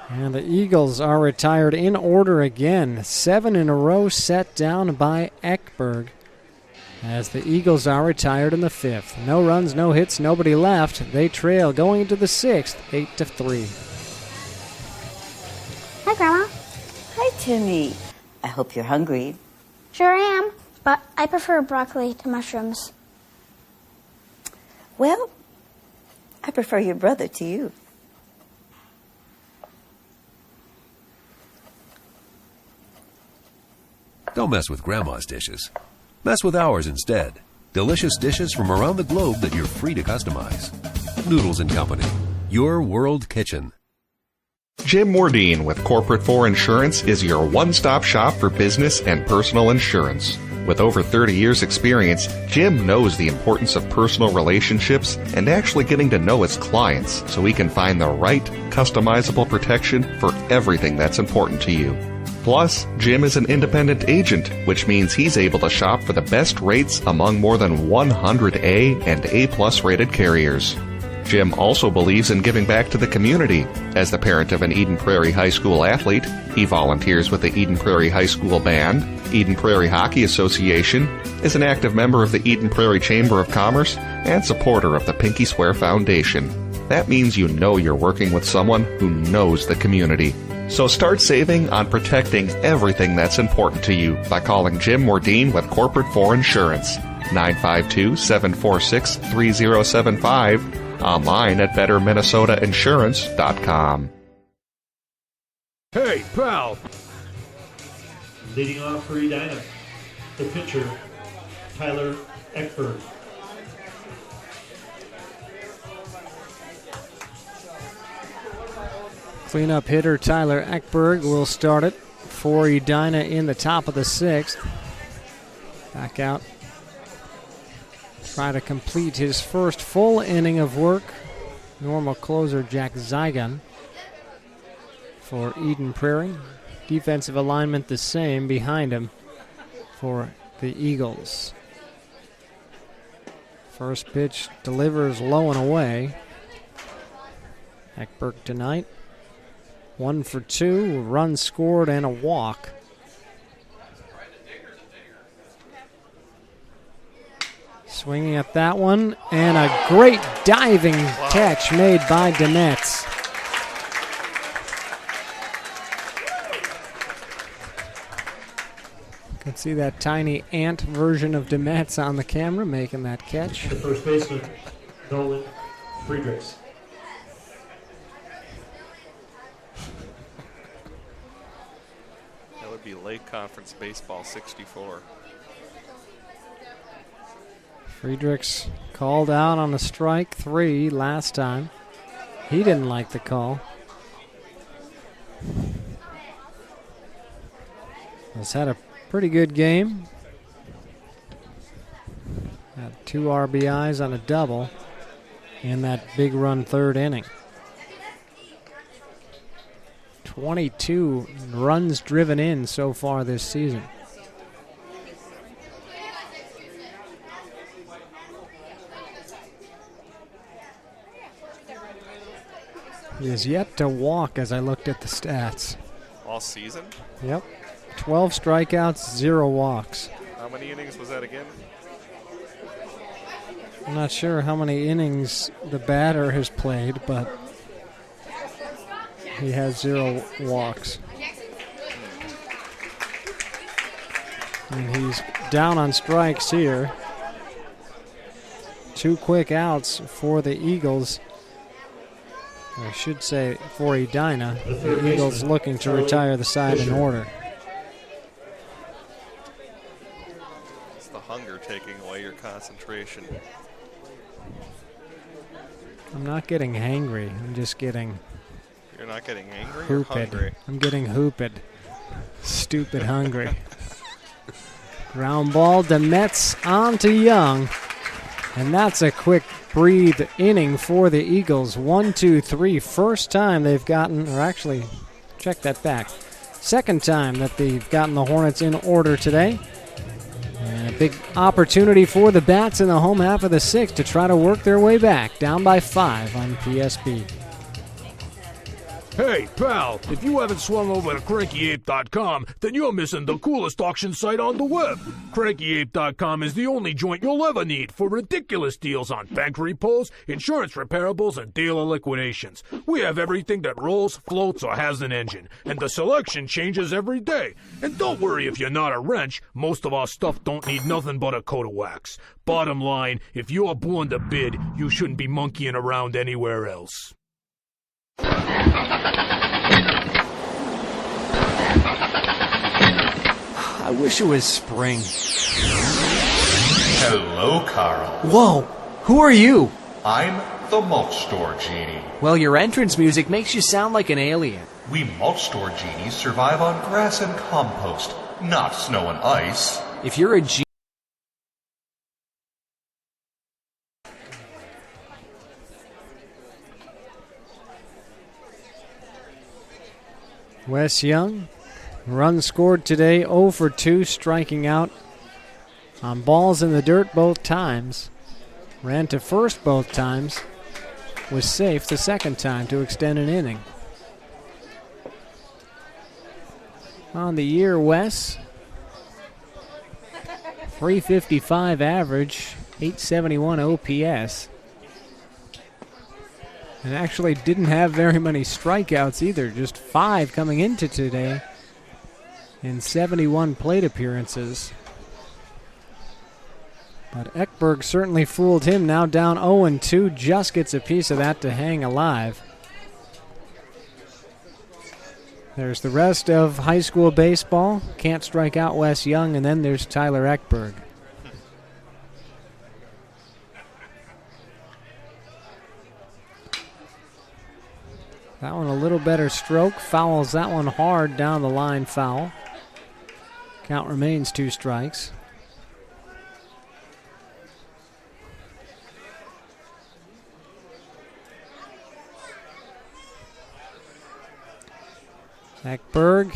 And the Eagles are retired in order again. 7 in a row set down by Ekberg. As the Eagles are retired in the 5th. No runs, no hits, nobody left. They trail going into the 6th, 8-3. Hi, Grandma. Hi, Timmy. I hope you're hungry. Sure am, but I prefer broccoli to mushrooms. Well, I prefer your brother to you. Don't mess with Grandma's dishes. Mess with ours instead. Delicious dishes from around the globe that you're free to customize. Noodles & Company, your world kitchen. Jim Mordine with Corporate 4 Insurance is your one-stop shop for business and personal insurance. With over 30 years' experience, Jim knows the importance of personal relationships and actually getting to know his clients so he can find the right, customizable protection for everything that's important to you. Plus, Jim is an independent agent, which means he's able to shop for the best rates among more than 100 A and A+ rated carriers. Jim also believes in giving back to the community. As the parent of an Eden Prairie High School athlete, he volunteers with the Eden Prairie High School Band, Eden Prairie Hockey Association, is an active member of the Eden Prairie Chamber of Commerce, and supporter of the Pinky Swear Foundation. That means you know you're working with someone who knows the community. So start saving on protecting everything that's important to you by calling Jim Mordine with Corporate for Insurance, 952-746-3075, online at betterminnesotainsurance.com. Hey, pal! Leading off for Edina, the pitcher, Tyler Eckberg. Cleanup hitter Tyler Eckberg will start it for Edina in the top of the 6th. Back out. Try to complete his first full inning of work. Normal closer Jack Zygon for Eden Prairie. Defensive alignment the same behind him for the Eagles. First pitch delivers low and away. Eckberg tonight. 1 for 2, run scored and a walk. Swinging at that one, and a great diving catch made by Demetz. You can see that tiny ant version of Demetz on the camera making that catch. The first baseman, Nolan Friedrichs. That would be Lake Conference Baseball 64. Friedrichs called out on a strike 3 last time. He didn't like the call. Has had a pretty good game. Had 2 RBIs on a double in that big run 3rd inning. 22 runs driven in so far this season. He is yet to walk as I looked at the stats. All season? Yep. 12 strikeouts, 0 walks. How many innings was that again? I'm not sure how many innings the batter has played, but he has 0 walks. And he's down on strikes here. 2 quick outs for the Eagles. I should say for Edina. The Eagles looking to retire the side in order. It's the hunger taking away your concentration. I'm not getting hangry. I'm just getting... You're not getting angry? Hooped. You're hungry. I'm getting hooped. Stupid hungry. Ground ball, Demetz on to Young. And that's a quick breathe inning for the Eagles. 1, 2, 3. First time they've gotten, or actually, check that back. Second time that they've gotten the Hornets in order today. And a big opportunity for the Bats in the home half of the 6th to try to work their way back. Down by 5 on PSB. Hey, pal, if you haven't swung over to CrankyApe.com, then you're missing the coolest auction site on the web. CrankyApe.com is the only joint you'll ever need for ridiculous deals on bank repos, insurance reparables, and dealer liquidations. We have everything that rolls, floats, or has an engine, and the selection changes every day. And don't worry if you're not a wrench, most of our stuff don't need nothing but a coat of wax. Bottom line, if you're born to bid, you shouldn't be monkeying around anywhere else. I wish it was spring. Hello, Carl. Whoa, who are you? I'm the Mulch Store Genie. Well, your entrance music makes you sound like an alien. We Mulch Store Genies survive on grass and compost, not snow and ice. If you're a G... Wes Young, run scored today, 0 for 2, striking out on balls in the dirt both times. Ran to first both times. Was safe the second time to extend an inning. On the year, Wes, 355 average, 871 OPS. And actually didn't have very many strikeouts either, just 5 coming into today in 71 plate appearances. But Ekberg certainly fooled him, now down 0-2, just gets a piece of that to hang alive. There's the rest of high school baseball. Can't strike out Wes Young, and then there's Tyler Ekberg. That one a little better stroke. Fouls that one hard down the line, foul. Count remains 2 strikes. Ekberg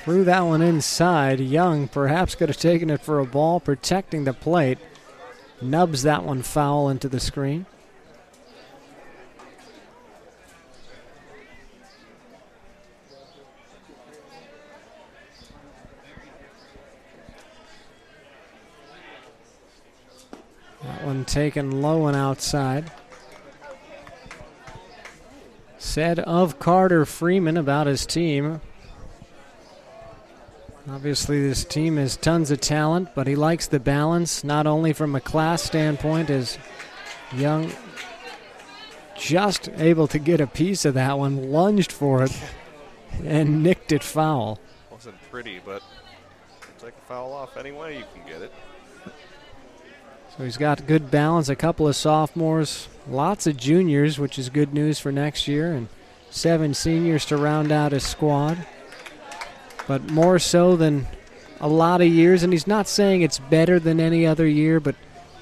threw that one inside. Young perhaps could have taken it for a ball, protecting the plate. Nubs that one foul into the screen. That one taken low and outside. Said of Carter Freeman about his team. Obviously this team has tons of talent, but he likes the balance, not only from a class standpoint, as Young just able to get a piece of that one, lunged for it, and nicked it foul. Wasn't pretty, but take a foul off any way you can get it. So he's got good balance, a couple of sophomores, lots of juniors, which is good news for next year, and 7 seniors to round out his squad. But more so than a lot of years, and he's not saying it's better than any other year, but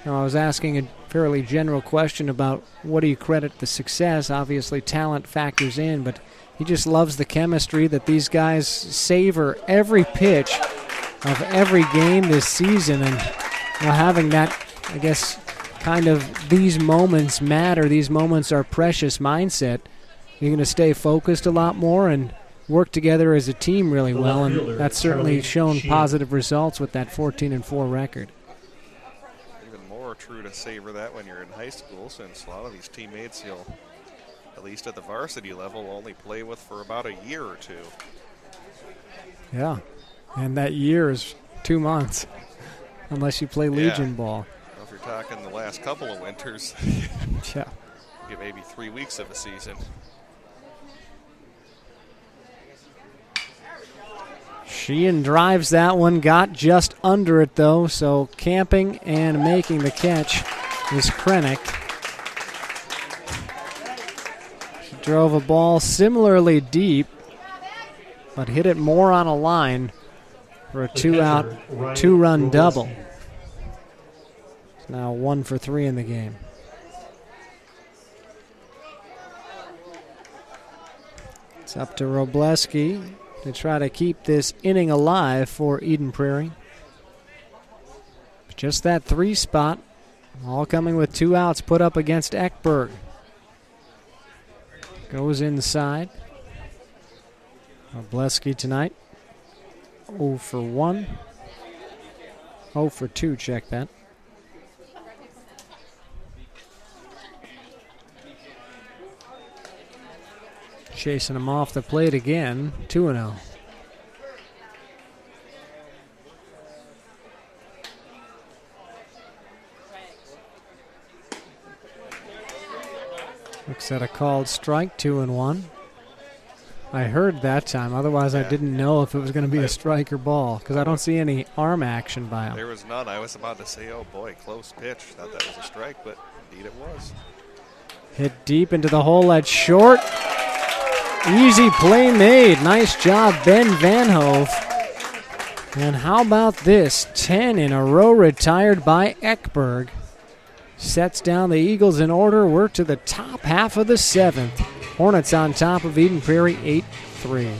I was asking a fairly general question about what do you credit the success. Obviously talent factors in, but he just loves the chemistry that these guys savor every pitch of every game this season, and having that, I guess, kind of these moments matter, these moments are precious mindset. You're going to stay focused a lot more and work together as a team really well, and that's certainly shown positive results with that 14-4 record. Even more true to savor that when you're in high school, since a lot of these teammates you'll, at least at the varsity level, only play with for about a year or 2. Yeah, and that year is 2 months, unless you play Legion ball. Well, if you're talking the last couple of winters, yeah, get maybe 3 weeks of a season. Sheehan drives that one, got just under it though, so camping and making the catch is Krennic. He drove a ball similarly deep, but hit it more on a line for a 2-out, 2-run double. It's now 1 for 3 in the game. It's up to Robleski to try to keep this inning alive for Eden Prairie. Just that 3 spot, all coming with 2 outs put up against Ekberg. Goes inside. Robleski tonight, 0 for 1. 0 for 2, check that. Chasing him off the plate again, 2-0. Looks at a called strike, 2-1. I heard that time, otherwise I didn't know if it was going to be a strike or ball, because I don't see any arm action by him. There was none. I was about to say, oh boy, close pitch. Thought that was a strike, but indeed it was. Hit deep into the hole at short. Easy play made. Nice job, Ben Van Hove. And how about this? 10 in a row retired by Ekberg. Sets down the Eagles in order. We're to the top half of the 7th. Hornets on top of Eden Prairie 8-3.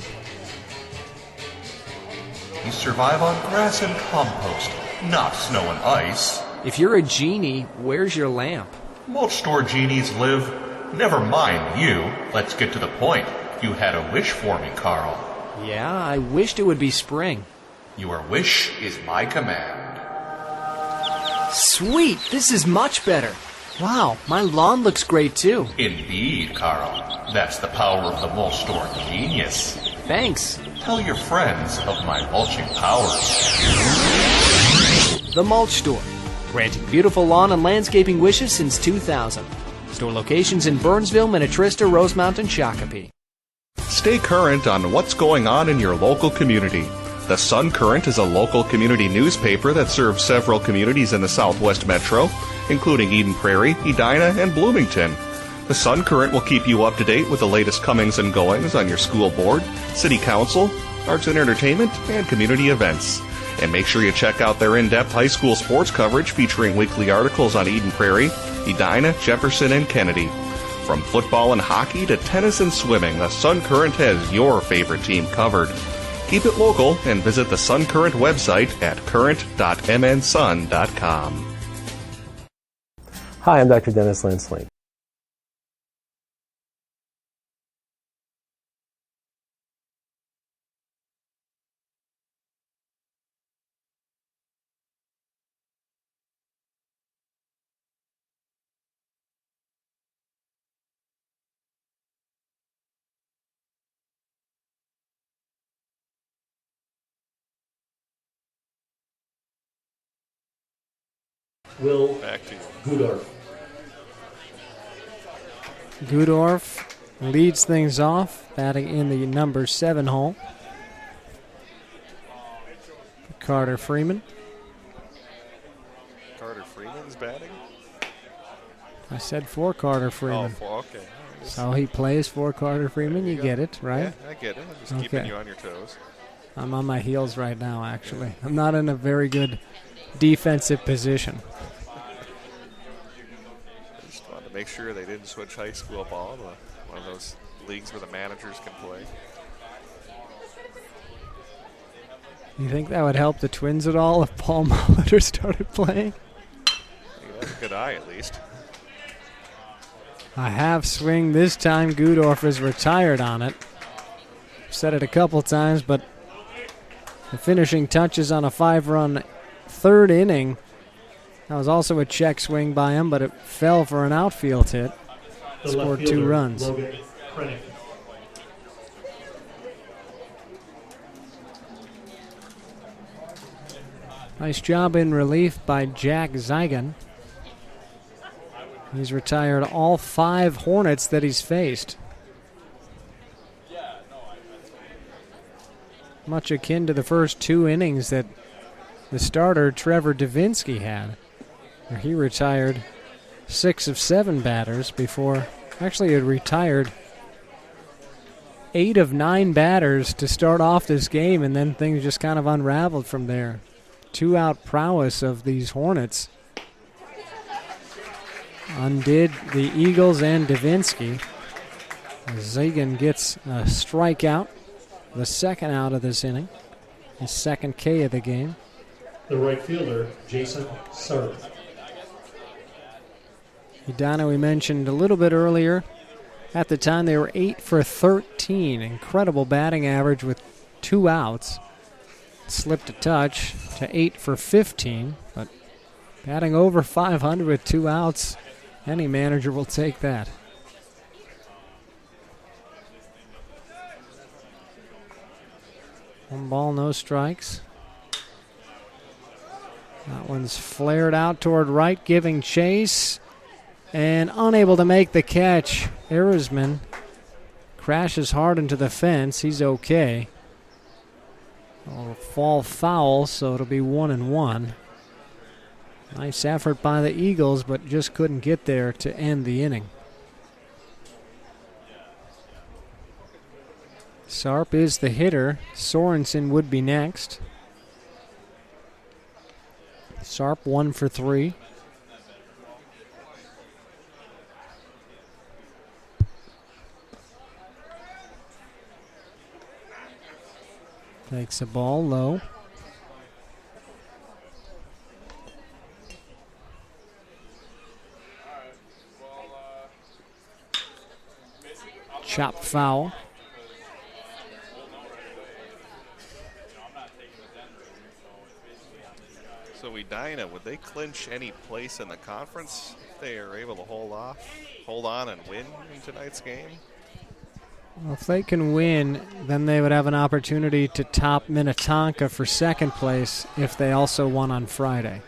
You survive on grass and compost, not snow and ice. If you're a genie, where's your lamp? Mulch store genies live. Never mind you. Let's get to the point. You had a wish for me, Carl. Yeah, I wished it would be spring. Your wish is my command. Sweet, this is much better. Wow, my lawn looks great too. Indeed, Carl. That's the power of the mulch store genius. Thanks. Tell your friends of my mulching powers. The Mulch Store, granting beautiful lawn and landscaping wishes since 2000. Store locations in Burnsville, Minnetrista, Rosemount, and Shakopee. Stay current on what's going on in your local community. The Sun Current is a local community newspaper that serves several communities in the Southwest Metro, including Eden Prairie, Edina, and Bloomington. The Sun Current will keep you up to date with the latest comings and goings on your school board, city council, arts and entertainment, and community events. And make sure you check out their in-depth high school sports coverage featuring weekly articles on Eden Prairie, Edina, Jefferson, and Kennedy. From football and hockey to tennis and swimming, the Sun Current has your favorite team covered. Keep it local and visit the Sun Current website at current.mnsun.com. Hi, I'm Dr. Dennis Lansley. Will back to you. Gudorf. Gudorf leads things off, batting in the number 7 hole. Carter Freeman. Carter Freeman's batting? I said for Carter Freeman. Oh, okay. So he plays for Carter Freeman. You get it, right? Yeah, I get it. I'm just keeping you on your toes. I'm on my heels right now, actually. I'm not in a very good defensive position. I just wanted to make sure they didn't switch high school ball to one of those leagues where the managers can play. You think that would help the Twins at all if Paul Molitor started playing? He has a good eye, at least. A half swing this time. Gudorf is retired on it. Said it a couple times, but the finishing touches on a 5-run third inning. That was also a check swing by him, but it fell for an outfield hit. Scored 2 runs. Logan Krennic. Nice job in relief by Jack Zeigan. He's retired all 5 Hornets that he's faced. Much akin to the first 2 innings that the starter, Trevor Davinsky, had. Where he retired 6 of 7 batters before, actually he had retired 8 of 9 batters to start off this game, and then things just kind of unraveled from there. 2-out prowess of these Hornets undid the Eagles and Davinsky. Zeigan gets a strikeout, the second out of this inning, his second K of the game. The right fielder, Jason Sark. Edina, we mentioned a little bit earlier. At the time, they were 8 for 13. Incredible batting average with 2 outs. Slipped a touch to 8 for 15, but batting over 500 with 2 outs, any manager will take that. One ball, no strikes. That one's flared out toward right, giving chase, and unable to make the catch. Erisman crashes hard into the fence. He's okay. It'll fall foul, so it'll be 1-1. Nice effort by the Eagles, but just couldn't get there to end the inning. Sarp is the hitter. Sorensen would be next. Sarp 1 for 3. Takes a ball low. Chopped foul. So Edina, would they clinch any place in the conference if they are able to hold on and win in tonight's game? Well, if they can win, then they would have an opportunity to top Minnetonka for second place if they also won on Friday.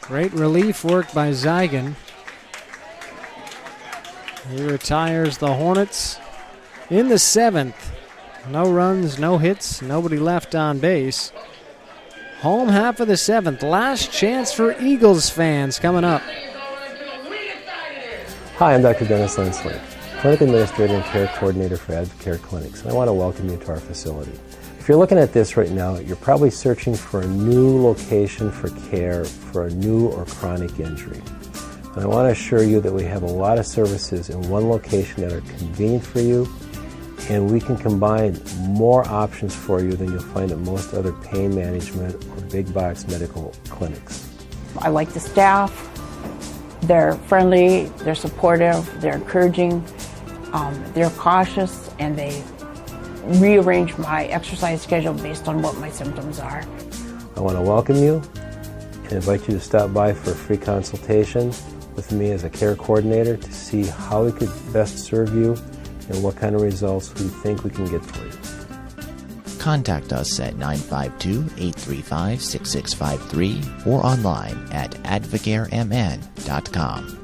Great relief work by Zygan. He retires the Hornets in the 7th. No runs, no hits, nobody left on base. Home half of the 7th. Last chance for Eagles fans coming up. Hi, I'm Dr. Dennis Lensling, Clinic Administrator and Care Coordinator for Advocare Clinics, and I want to welcome you to our facility. If you're looking at this right now, you're probably searching for a new location for care for a new or chronic injury. And I want to assure you that we have a lot of services in one location that are convenient for you, and we can combine more options for you than you'll find at most other pain management or big box medical clinics. I like the staff. They're friendly, they're supportive, they're encouraging, they're cautious, and they rearrange my exercise schedule based on what my symptoms are. I want to welcome you and invite you to stop by for a free consultation with me as a care coordinator to see how we could best serve you and what kind of results we think we can get for you. Contact us at 952-835-6653 or online at advocaremn.com.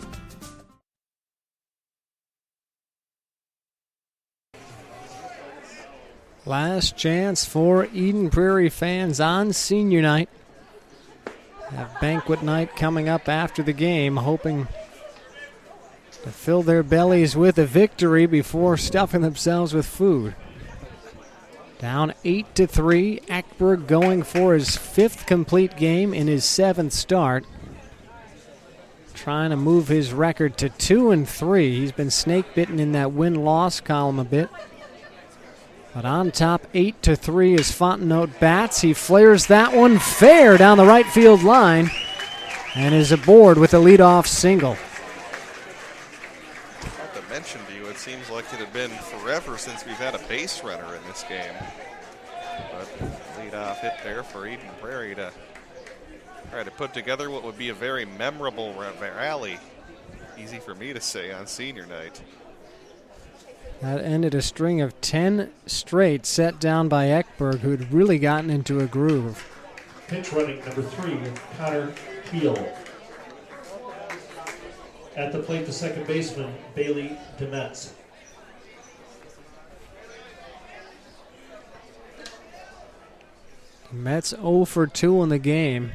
Last chance for Eden Prairie fans on senior night. Have banquet night coming up after the game, hoping to fill their bellies with a victory before stuffing themselves with food. Down 8-3, Eckberg going for his 5th complete game in his 7th start. Trying to move his record to 2-3. He's been snake-bitten in that win-loss column a bit. But on top, 8-3 is Fontenot bats. He flares that one fair down the right field line and is aboard with a leadoff single. To mention to you, it seems like it had been forever since we've had a base runner in this game. But leadoff hit there for Eden Prairie to try to put together what would be a very memorable rally. Easy for me to say on senior night. That ended a string of 10 straight set down by Eckberg, who had really gotten into a groove. Pitch running number 3, Connor Keel. At the plate, the second baseman, Bailey Demetz. Mets 0 for 2 in the game.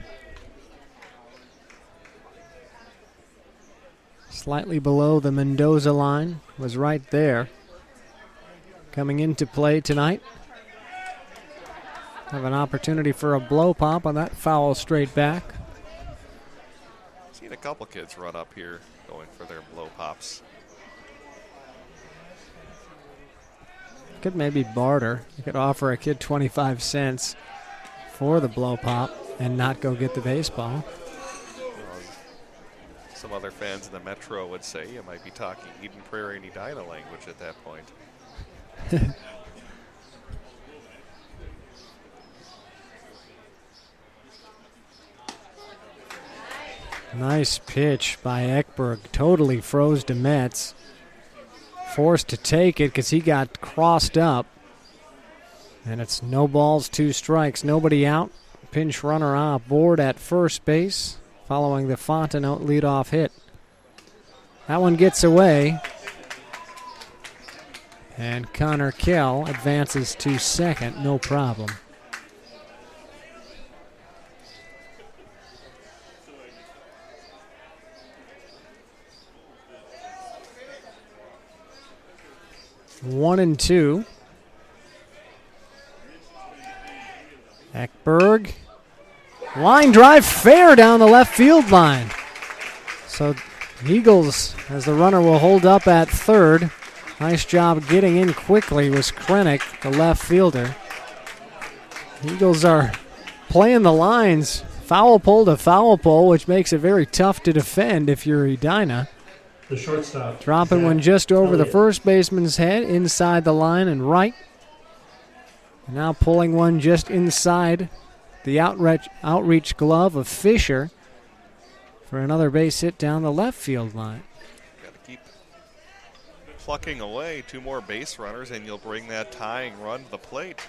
Slightly below the Mendoza line, was right there. Coming into play tonight. Have an opportunity for a blow pop on that foul straight back. Seen a couple kids run up here going for their blow pops. Could maybe barter. You could offer a kid 25 cents for the blow pop and not go get the baseball. Some other fans in the Metro would say you might be talking Eden Prairie and Edina language at that point. Nice pitch by Eckberg. Totally froze Demetz. Forced to take it because he got crossed up. And it's no balls, 2 strikes. Nobody out. Pinch runner on board at first base following the Fontenot leadoff hit. That one gets away. And Connor Kell advances to second, no problem. One and 2. Eckberg Line drive fair down the left field line. So Eagles, as the runner will hold up at third. Nice job getting in quickly was Krennic, the left fielder. Eagles are playing the lines foul pole to foul pole, which makes it very tough to defend if you're Edina. The shortstop. Dropping one just over the first baseman's head, inside the line and right. Now pulling one just inside the outreach glove of Fisher for another base hit down the left field line. Got to keep plucking away 2 more base runners, and you'll bring that tying run to the plate.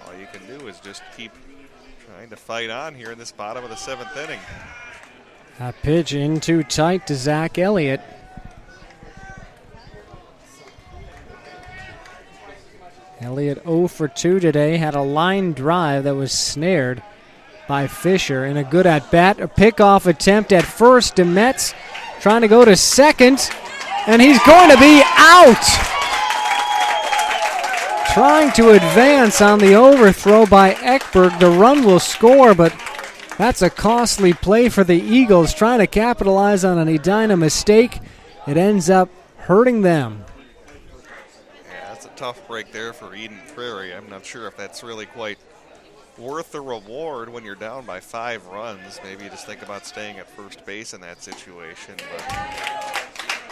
All you can do is just keep trying to fight on here in this bottom of the 7th inning. A pitch in too tight to Zach Elliott. Elliott 0 for 2 today, had a line drive that was snared by Fisher in a good at-bat. A pickoff attempt at first. Demetz trying to go to second, and he's going to be out. Trying to advance on the overthrow by Ekberg. The run will score, but that's a costly play for the Eagles, trying to capitalize on an Edina mistake. It ends up hurting them. Yeah, that's a tough break there for Eden Prairie. I'm not sure if that's really quite worth the reward when you're down by 5 runs. Maybe you just think about staying at first base in that situation. But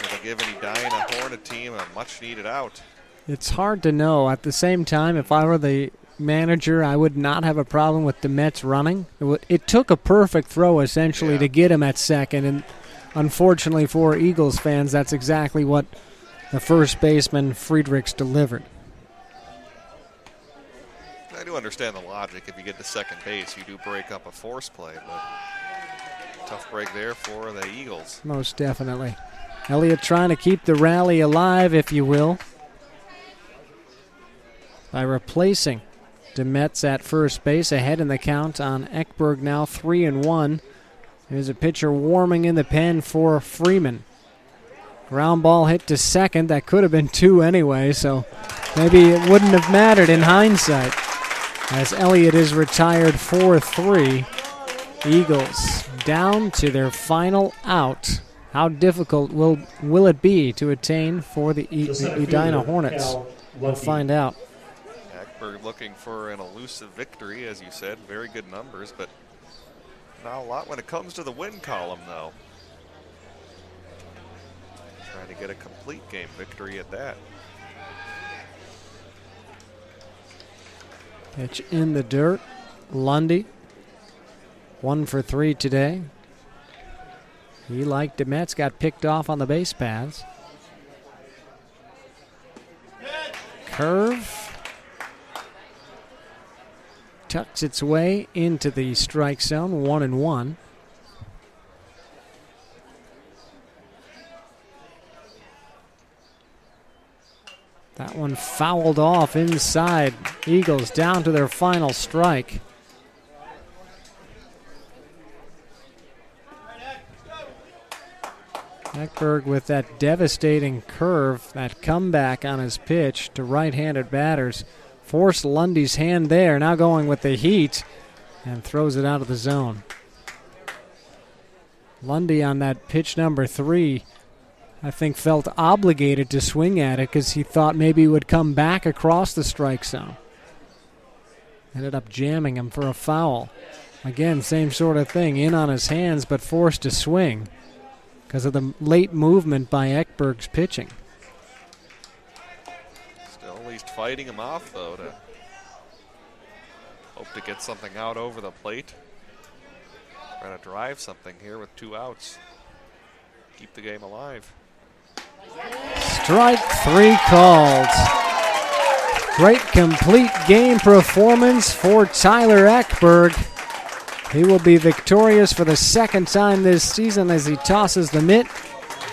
it'll give an Edina Hornet team a much-needed out. It's hard to know. At the same time, if I were the manager, I would not have a problem with Demetz running. It took a perfect throw, essentially, to get him at second. And unfortunately for Eagles fans, that's exactly what the first baseman, Friedrichs, delivered. I do understand the logic. If you get to second base, you do break up a force play, but tough break there for the Eagles. Most definitely. Elliott trying to keep the rally alive, if you will, by replacing Demetz at first base, ahead in the count on Ekberg, now 3-1. There's a pitcher warming in the pen for Freeman. Ground ball hit to second. That could have been 2 anyway, so maybe it wouldn't have mattered in hindsight, as Elliott is retired 4-3. Eagles down to their final out. How difficult will it be to attain for the Edina Hornets? We'll find out. Ekberg looking for an elusive victory, as you said. Very good numbers, but not a lot when it comes to the win column, though. Trying to get a complete game victory at that. Pitch in the dirt. Lundy, 1 for 3 today. He, like Demetz, got picked off on the base paths. Curve. Tucks its way into the strike zone, 1-1. That one fouled off inside. Eagles down to their final strike. Ekberg with that devastating curve, that comeback on his pitch to right-handed batters. Forced Lundy's hand there, now going with the heat, and throws it out of the zone. Lundy on that pitch number 3, I think felt obligated to swing at it because he thought maybe he would come back across the strike zone. Ended up jamming him for a foul. Again, same sort of thing, in on his hands but forced to swing because of the late movement by Ekberg's pitching. Still at least fighting him off, though, to hope to get something out over the plate. Trying to drive something here with 2 outs. Keep the game alive. Strike 3 called. Great complete game performance for Tyler Ekberg. He will be victorious for the second time this season as he tosses the mitt.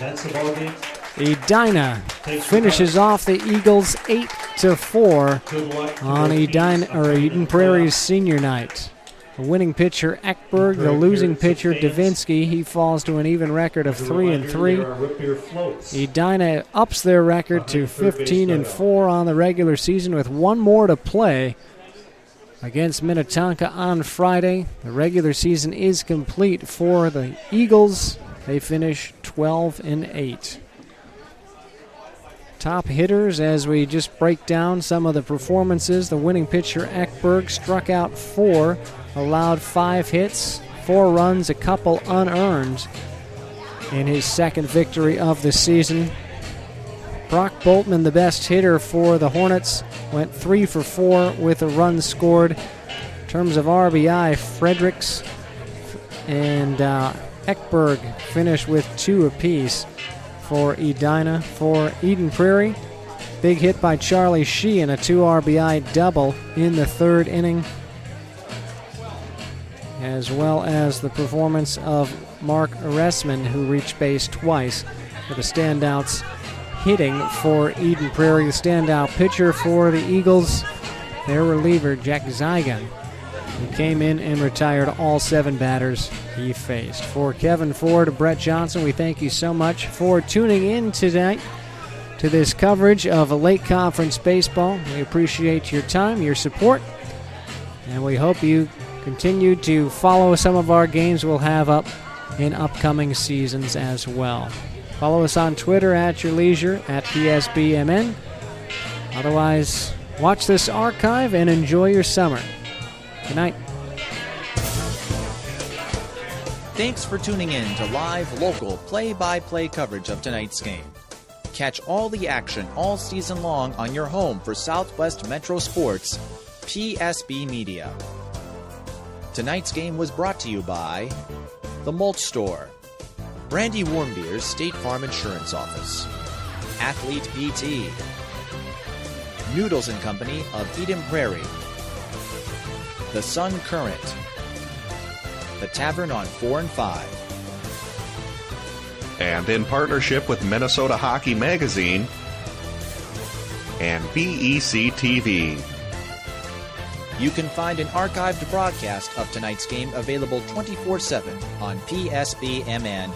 That's the ball game. Edina finishes off the Eagles 8-4 on Eden Prairie's senior night. The winning pitcher Ekberg, the losing pitcher Davinsky, he falls to an even record of 3-3. Edina ups their record to 15-4 on the regular season with 1 more to play against Minnetonka on Friday. The regular season is complete for the Eagles. They finish 12-8. Top hitters, as we just break down some of the performances. The winning pitcher, Ekberg, struck out 4, allowed 5 hits, 4 runs, a couple unearned in his second victory of the season. Brock Boltman, the best hitter for the Hornets, went 3 for 4 with a run scored. In terms of RBI, Fredericks and Ekberg finished with 2 apiece for Edina. For Eden Prairie, big hit by Charlie Sheehan, a 2 RBI double in the 3rd inning, as well as the performance of Mark Aressman, who reached base twice for the standouts hitting for Eden Prairie. The standout pitcher for the Eagles, their reliever, Jack Zygon, who came in and retired all 7 batters he faced. For Kevin Ford, Brett Johnson, we thank you so much for tuning in tonight to this coverage of Lake Conference baseball. We appreciate your time, your support, and we hope you continue to follow some of our games we'll have up in upcoming seasons as well. Follow us on Twitter at your leisure, at PSBMN. Otherwise, watch this archive and enjoy your summer. Good night. Thanks for tuning in to live, local, play-by-play coverage of tonight's game. Catch all the action all season long on your home for Southwest Metro Sports, PSB Media. Tonight's game was brought to you by The Malt Store, Brandy Warmbeer's State Farm Insurance Office, Athlete PT, Noodles and Company of Eden Prairie, The Sun Current, The Tavern on 4 and 5, and in partnership with Minnesota Hockey Magazine and BEC TV. You can find an archived broadcast of tonight's game available 24/7 on PSBMN.com.